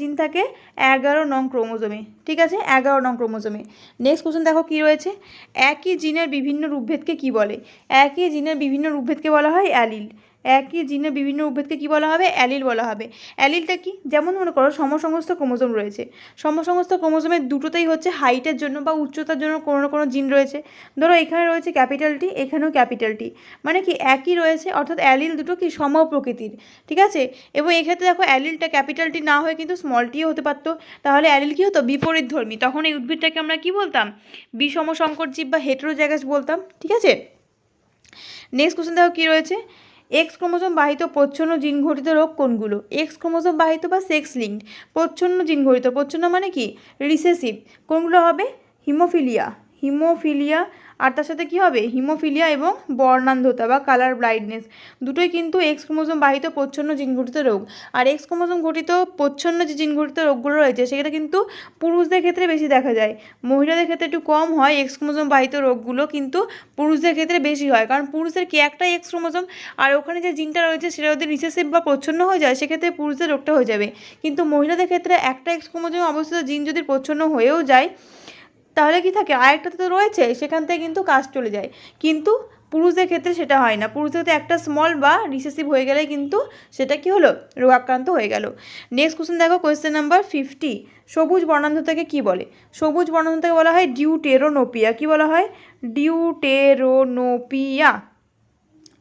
Speaker 1: জিন থাকে 11 নং ক্রোমোজোমে। ঠিক আছে, 11 নং ক্রোমোজোমে। নেক্সট কোশ্চেন দেখো কী রয়েছে, একই জিনের বিভিন্ন রূপভেদকে কী বলে? একই জিনের বিভিন্ন রূপভেদকে বলা হয় অ্যালিল। একই জিনের বিভিন্ন রূপভেদকে কী বলা হবে? অ্যালিল বলা হবে। অ্যালিলটা কি? যেমন মনে করো সমসংস্থ ক্রোমোজোম রয়েছে, সমসংস্থ ক্রোমোজোমের দুটোতেই হচ্ছে হাইটের জন্য বা উচ্চতার জন্য কোনো না কোনো জিন রয়েছে। ধরো এখানে রয়েছে ক্যাপিটাল টি, এখানেও ক্যাপিটাল টি, মানে কি একই রয়েছে, অর্থাৎ অ্যালিল দুটো কি সম প্রকৃতির। ঠিক আছে, এবং এক্ষেত্রে দেখো অ্যালিলটা ক্যাপিটাল টি না হয়ে কিন্তু স্মল টিও হতে পারতো, তাহলে অ্যালিল কী হতো? বিপরীতধর্মী। তখন এই উদ্ভিদটাকে আমরা কি বলতাম? বিষমসংকর জীব বা হেটেরোজাইগাস বলতাম। ঠিক আছে, নেক্সট কোশ্চেন দেখো কী রয়েছে, এক্স ক্রোমোজোম বাহিত প্রচ্ছন্ন জিন ঘটিত রোগ কোনগুলো? এক্স ক্রোমোজোম বাহিত বা সেক্স লিঙ্কড প্রচ্ছন্ন জিন ঘটিত, প্রচ্ছন্ন মানে কি রিসেসিভ, কোনগুলো হবে? হিমোফিলিয়া আর তার সাথে কী হবে? হিমোফিলিয়া এবং বর্ণান্ধতা বা কালার ব্লাইন্ডনেস, দুটোই কিন্তু এক্স ক্রোমোজোম বাহিত প্রচ্ছন্ন জিন ঘটিত রোগ। আর এক্স ক্রোমোজোম ঘটিত প্রচ্ছন্ন যে জিন ঘটিত রোগগুলো রয়েছে সেটা কিন্তু পুরুষদের ক্ষেত্রে বেশি দেখা যায়, মহিলাদের ক্ষেত্রে একটু কম হয়। এক্স ক্রোমোজোম বাহিত রোগগুলো কিন্তু পুরুষদের ক্ষেত্রে বেশি হয়, কারণ পুরুষদের কি একটাই এক্স ক্রোমোজোম, আর ওখানে যে জিনটা রয়েছে সেটা যদি রিসেসিভ বা প্রচ্ছন্ন হয়ে যায় সেক্ষেত্রে পুরুষদের রোগটা হয়ে যাবে। কিন্তু মহিলাদের ক্ষেত্রে একটা এক্স ক্রোমোজোম অবস্থিত জিন যদি প্রচ্ছন্ন হয়েও যায় তাহলে কি থাকে, আরেকটাতে তো রয়েছে, সেখান থেকে কিন্তু কাজ চলে যায়। কিন্তু পুরুষদের ক্ষেত্রে সেটা হয় না, পুরুষদের ক্ষেত্রে একটা স্মল বা রিসেসিভ হয়ে গেলে কিন্তু সেটা কি হলো? রোগাক্রান্ত হয়ে গেল। নেক্সট কোশ্চেন দেখো কোয়েশ্চেন নাম্বার 50, সবুজ বর্ণান্ধতাকে কি বলে? সবুজ বর্ণান্ধতাকে বলা হয় ডিউটেরোনোপিয়া। কি বলা হয়? ডিউটেরোনোপিয়া।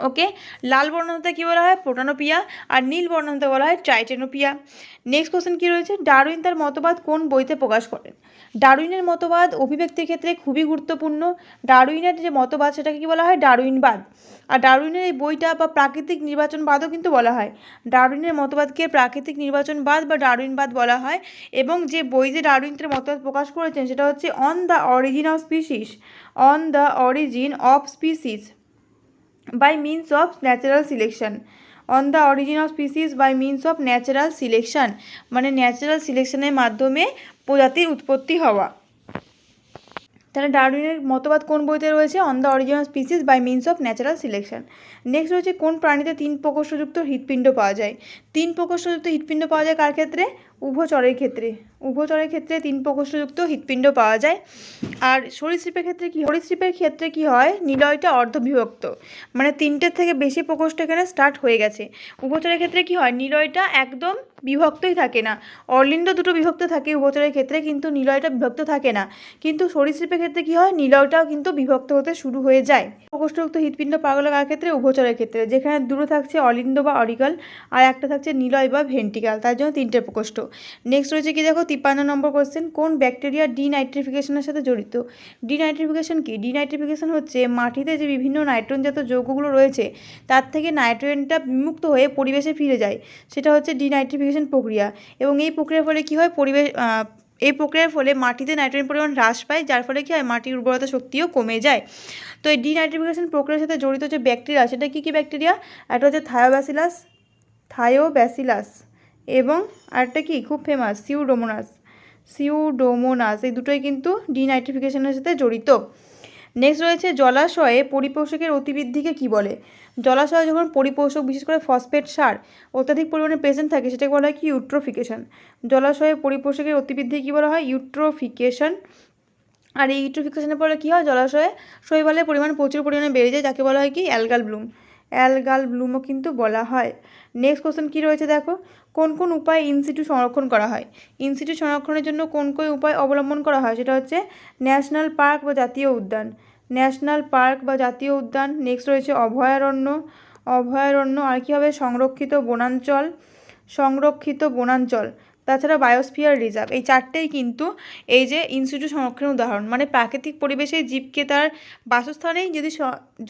Speaker 1: ওকে, লাল বর্ণান্ধতা কী বলা হয়? প্রোটানোপিয়া। আর নীল বর্ণান্ধতা বলা হয় ট্রাইটেনোপিয়া। নেক্সট কোশ্চেন কী রয়েছে, ডারউইন তার মতবাদ কোন বইতে প্রকাশ করেন? ডারউইনের মতবাদ অভিব্যক্তির ক্ষেত্রে খুবই গুরুত্বপূর্ণ। ডারউইনের যে মতবাদ সেটাকে কী বলা হয়? ডারউইনবাদ। আর ডারউইনের এই বইটা বা প্রাকৃতিক নির্বাচনবাদও কিন্তু বলা হয়। ডারউইনের মতবাদকে প্রাকৃতিক নির্বাচনবাদ বা ডারউইনবাদ বলা হয়। এবং যে বই যে ডারউইন তার মতবাদ প্রকাশ করেছেন সেটা হচ্ছে on the origin of species, on the origin of species by means of natural selection, on the origin of species by means of natural selection, মানে ন্যাচারাল সিলেকশনের মাধ্যমে প্রজাতির উৎপত্তি হওয়া। তাহলে ডারউইনের মতবাদ কোন বইতে রয়েছে? On the origin of species by means of natural selection. Next রয়েছে কোন প্রাণীতে 3 প্রকোষ্ঠযুক্ত হৃৎপিণ্ড পাওয়া যায়? 3 প্রকোষ্ঠযুক্ত হৃৎপিণ্ড পাওয়া যায় কার ক্ষেত্রে? উভচরের ক্ষেত্রে। উভচরের ক্ষেত্রে 3 প্রকোষ্ঠযুক্ত হৃৎপিণ্ড পাওয়া যায়। আর সরীসৃপের ক্ষেত্রে কি? সরীসৃপের ক্ষেত্রে কি হয়? নিলয়টা অর্ধবিভক্ত, মানে 3টের থেকে বেশি প্রকোষ্ঠ এখানে স্টার্ট হয়ে গেছে। উভচরের ক্ষেত্রে কি হয়? নিলয়টা একদম বিভক্তই থাকে না। অর্লিন্ড দুটো বিভক্ত থাকে উভচরের ক্ষেত্রে, কিন্তু নিলয়টা বিভক্ত থাকে না। কিন্তু সরীসৃপের ক্ষেত্রে কি হয়? নিলয়টাও কিন্তু বিভক্ত হতে শুরু হয়ে যায়। প্রকোষ্ঠযুক্ত হৃৎপিণ্ড পাওয়া গেল কার ক্ষেত্রে? উভচরের ক্ষেত্রে, যেখানে দুটো থাকছে অলিন্দ বা অরিকাল আর একটা থাকছে নিলয় বা ভেন্ট্রিকাল, তার জন্য 3টে প্রকোষ্ঠ। নেক্সট রয়েছে কি দেখো 53 নম্বর কোশ্চেন, কোন ব্যাকটেরিয়া ডিনাইট্রিফিকেশনের সাথে জড়িত? ডিনাইট্রিফিকেশন কি? ডিনাইট্রিফিকেশন হচ্ছে মাটিতে যে বিভিন্ন নাইট্রোজেনজাত যৌগগুলো রয়েছে তার থেকে নাইট্রোজেনটা বিমুক্ত হয়ে পরিবেশে ফিরে যায়, সেটা হচ্ছে ডিনাইট্রিফিকেশন প্রক্রিয়া। এবং এই প্রক্রিয়ার ফলে কি হয়? এই প্রক্রিয়ার ফলে মাটিতে নাইট্রোজেন পরিমাণ হ্রাস পায়, যার ফলে কী হয়? মাটির উর্বরতা শক্তিও কমে যায়। তো এই ডিনাইট্রিফিকেশন প্রক্রিয়ার সাথে জড়িত যে ব্যাকটেরিয়া, সেটা কী কী ব্যাকটেরিয়া? একটা হচ্ছে থায়োব্যাসিলাস এবং আরেকটা কি খুব ফেমাস, সিউডোমোনাস। এই দুটোই কিন্তু ডিনাইট্রিফিকেশনের সাথে জড়িত। নেক্সট রয়েছে জলাশয়ে পরিপোষকের অতিবৃদ্ধিকে কি বলে? জলাশয়ে যখন পরিপোষক, বিশেষ করে ফসফেট সার অত্যাধিক পরিমাণে প্রেজেন্ট থাকে সেটাকে বলা হয় কি? ইউট্রোফিকেশন। জলাশয়ে পরিপোষকের অতিবৃদ্ধি কী বলা হয়? ইউট্রোফিকেশন। আর এই ইউট্রোফিকেশনের ফলে কী হয়? জলাশয়ে শৈবালের পরিমাণ প্রচুর পরিমাণে বেড়ে যায়, যাকে বলা হয় কি? Algal Bloom. অ্যালগাল ব্লুমও কিন্তু বলা হয়। নেক্সট কোশ্চেন কী রয়েছে দেখো, কোন কোন উপায়ে ইনসিটু সংরক্ষণ করা হয়? ইনসিটু সংরক্ষণের জন্য কোন কোন উপায় অবলম্বন করা হয় সেটা হচ্ছে ন্যাশনাল পার্ক বা জাতীয় উদ্যান, ন্যাশনাল পার্ক বা জাতীয় উদ্যান। নেক্সট রয়েছে অভয়ারণ্য, অভয়ারণ্য। আর কী হবে? সংরক্ষিত বনাঞ্চল, সংরক্ষিত বনাঞ্চল। তাছাড়া বায়োস্ফিয়ার রিজার্ভ। এই চারটেই কিন্তু এই যে ইনসিটু সংরক্ষণের উদাহরণ, মানে প্রাকৃতিক পরিবেশে জীবকে তার বাসস্থানেই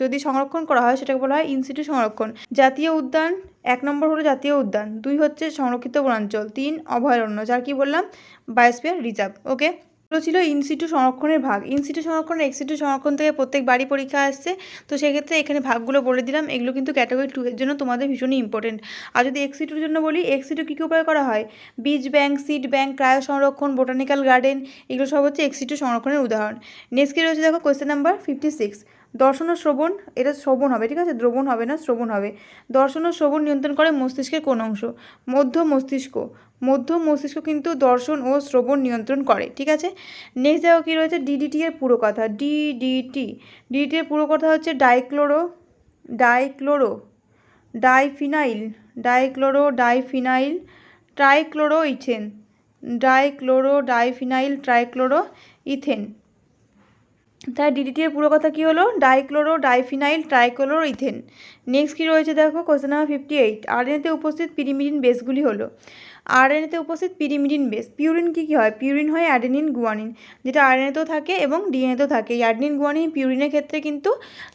Speaker 1: যদি সংরক্ষণ করা হয় সেটাকে বলা হয় ইনসিটু সংরক্ষণ। জাতীয় উদ্যান, 1 নম্বর হলো জাতীয় উদ্যান, 2 হচ্ছে সংরক্ষিত বনাঞ্চল, 3 অভয়ারণ্য, যার কি বললাম বায়োস্ফিয়ার রিজার্ভ। ওকে, এগুলো ছিল ইনসিটু সংরক্ষণের ভাগ। ইনসিটু সংরক্ষণ এক্সিটু সংরক্ষণ থেকে প্রত্যেক বাড়ি পরীক্ষা আসছে, তো সেক্ষেত্রে এখানে ভাগগুলো বলে দিলাম। এগুলো কিন্তু ক্যাটাগরি 2 এর জন্য তোমাদের ভীষণই ইম্পর্টেন্ট। আর যদি এক্সিটুর জন্য বলি, এক্সিটু কী কী উপায় করা হয়? বীজ ব্যাংক, সিড ব্যাংক, ক্রায়ো সংরক্ষণ, বোটানিক্যাল গার্ডেন, এগুলো সব হচ্ছে এক্সিটু সংরক্ষণের উদাহরণ। নেক্সট কী রয়েছে দেখো, কোয়েশ্চেন নাম্বার 56, দর্শন ও শ্রবণ, এটা শ্রবণ হবে, ঠিক আছে, দ্রবণ হবে না, শ্রবণ হবে। দর্শন ও শ্রবণ নিয়ন্ত্রণ করে মস্তিষ্কের কোন অংশ? মধ্য মস্তিষ্ক, মধ্য মস্তিষ্ক কিন্তু দর্শন ও শ্রবণ নিয়ন্ত্রণ করে, ঠিক আছে। নেক্সট দেখো কী রয়েছে, ডিডিটি এর পুরো কথা। ডিডিটি এর পুরো কথা হচ্ছে ডাইফিনাইল, ট্রাইক্লোরোইথেন, ট্রাইক্লোরোইথেন। তাই ডিডিটি এর পুরো কথা কী হলো? ডাইফিনাইল ট্রাইক্লোরোইথেন। নেক্সট কী রয়েছে দেখো, কোশ্চেন নাম্বার 58, আরএনএতে উপস্থিত পিরিমিডিন বেসগুলি হলো। আরএনএতে উপস্থিত পিরিমিডিন বেস, পিউরিন কী হয়? পিউরিন হয় অ্যাডেনিন গুয়ানিন, যেটা আরএনএতেও থাকে এবং ডিএনএতেও থাকে। এই অ্যাডেনিন গুয়ানিন পিউরিনের ক্ষেত্রে কিন্তু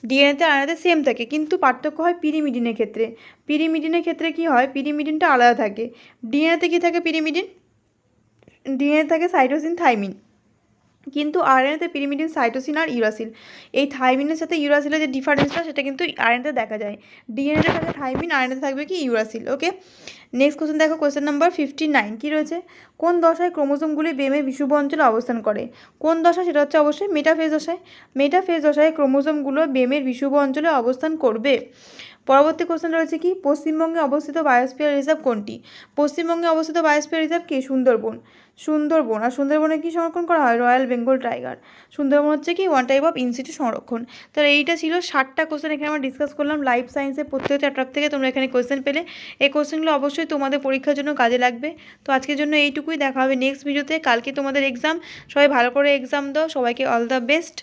Speaker 1: ডিএনএতে আরএনএতে সেম থাকে, কিন্তু পার্থক্য হয় পিরিমিডিনের ক্ষেত্রে। পিরিমিডিনের ক্ষেত্রে কী হয়? পিরিমিডিনটা আলাদা থাকে। ডিএনএতে কী থাকে? ডিএনএ থাকে সাইটোসিন, থাইমিন, কিন্তু আরএনএতে পিরিমিডিন, সাইটোসিন আর ইউরাসিল। এই থাইমিনের সাথে ইউরাসিলের যে ডিফারেন্সটা সেটা কিন্তু আরএনএতে দেখা যায়। ডিএনএতে থাকে থাইমিন, আরএনএতে থাকবে কি? ইউরাসিল। ওকে, নেক্সট কোশ্চেন দেখো, কোশ্চেন নাম্বার 59 কী রয়েছে, কোন দশায় ক্রোমোসোমগুলি বেমের বিষুব অঞ্চলে অবস্থান করে? কোন দশা? সেটা হচ্ছে অবশ্যই মেটাফেজ দশায়। মেটাফেজ দশায় ক্রোমোসোমগুলো বেমের বিষুব অঞ্চলে অবস্থান করবে। পরবর্তী কোশ্চেন রয়েছে কি, পশ্চিমবঙ্গে অবস্থিত বায়োস্ফিয়ার রিজার্ভ কোনটি? পশ্চিমবঙ্গে অবস্থিত বায়োস্ফিয়ার রিজার্ভ কি? সুন্দরবন। আর সুন্দরবনে কি সংরক্ষণ করা হয়? Royal Bengal tiger. সুন্দরবন হচ্ছে কি? ওয়ান টাইপ অফ ইনসিটু সংরক্ষণ। তাহলে এইটা ছিল 60টা কোশ্চেন এখানে আমরা ডিসকাস করলাম লাইফ সায়েন্সের প্রত্যেক চ্যাপ্টার থেকে। তোমরা এখানে কোশ্চেন পেলে, এই কোশ্চেনগুলো অবশ্যই তোমাদের পরীক্ষার জন্য কাজে লাগবে। তো আজকের জন্য এইটুকুই, দেখা হবে নেক্সট ভিডিওতে। কালকে তোমাদের এক্সাম, সবাই ভালো করে এক্সাম দাও, সবাইকে অল দ্য বেস্ট।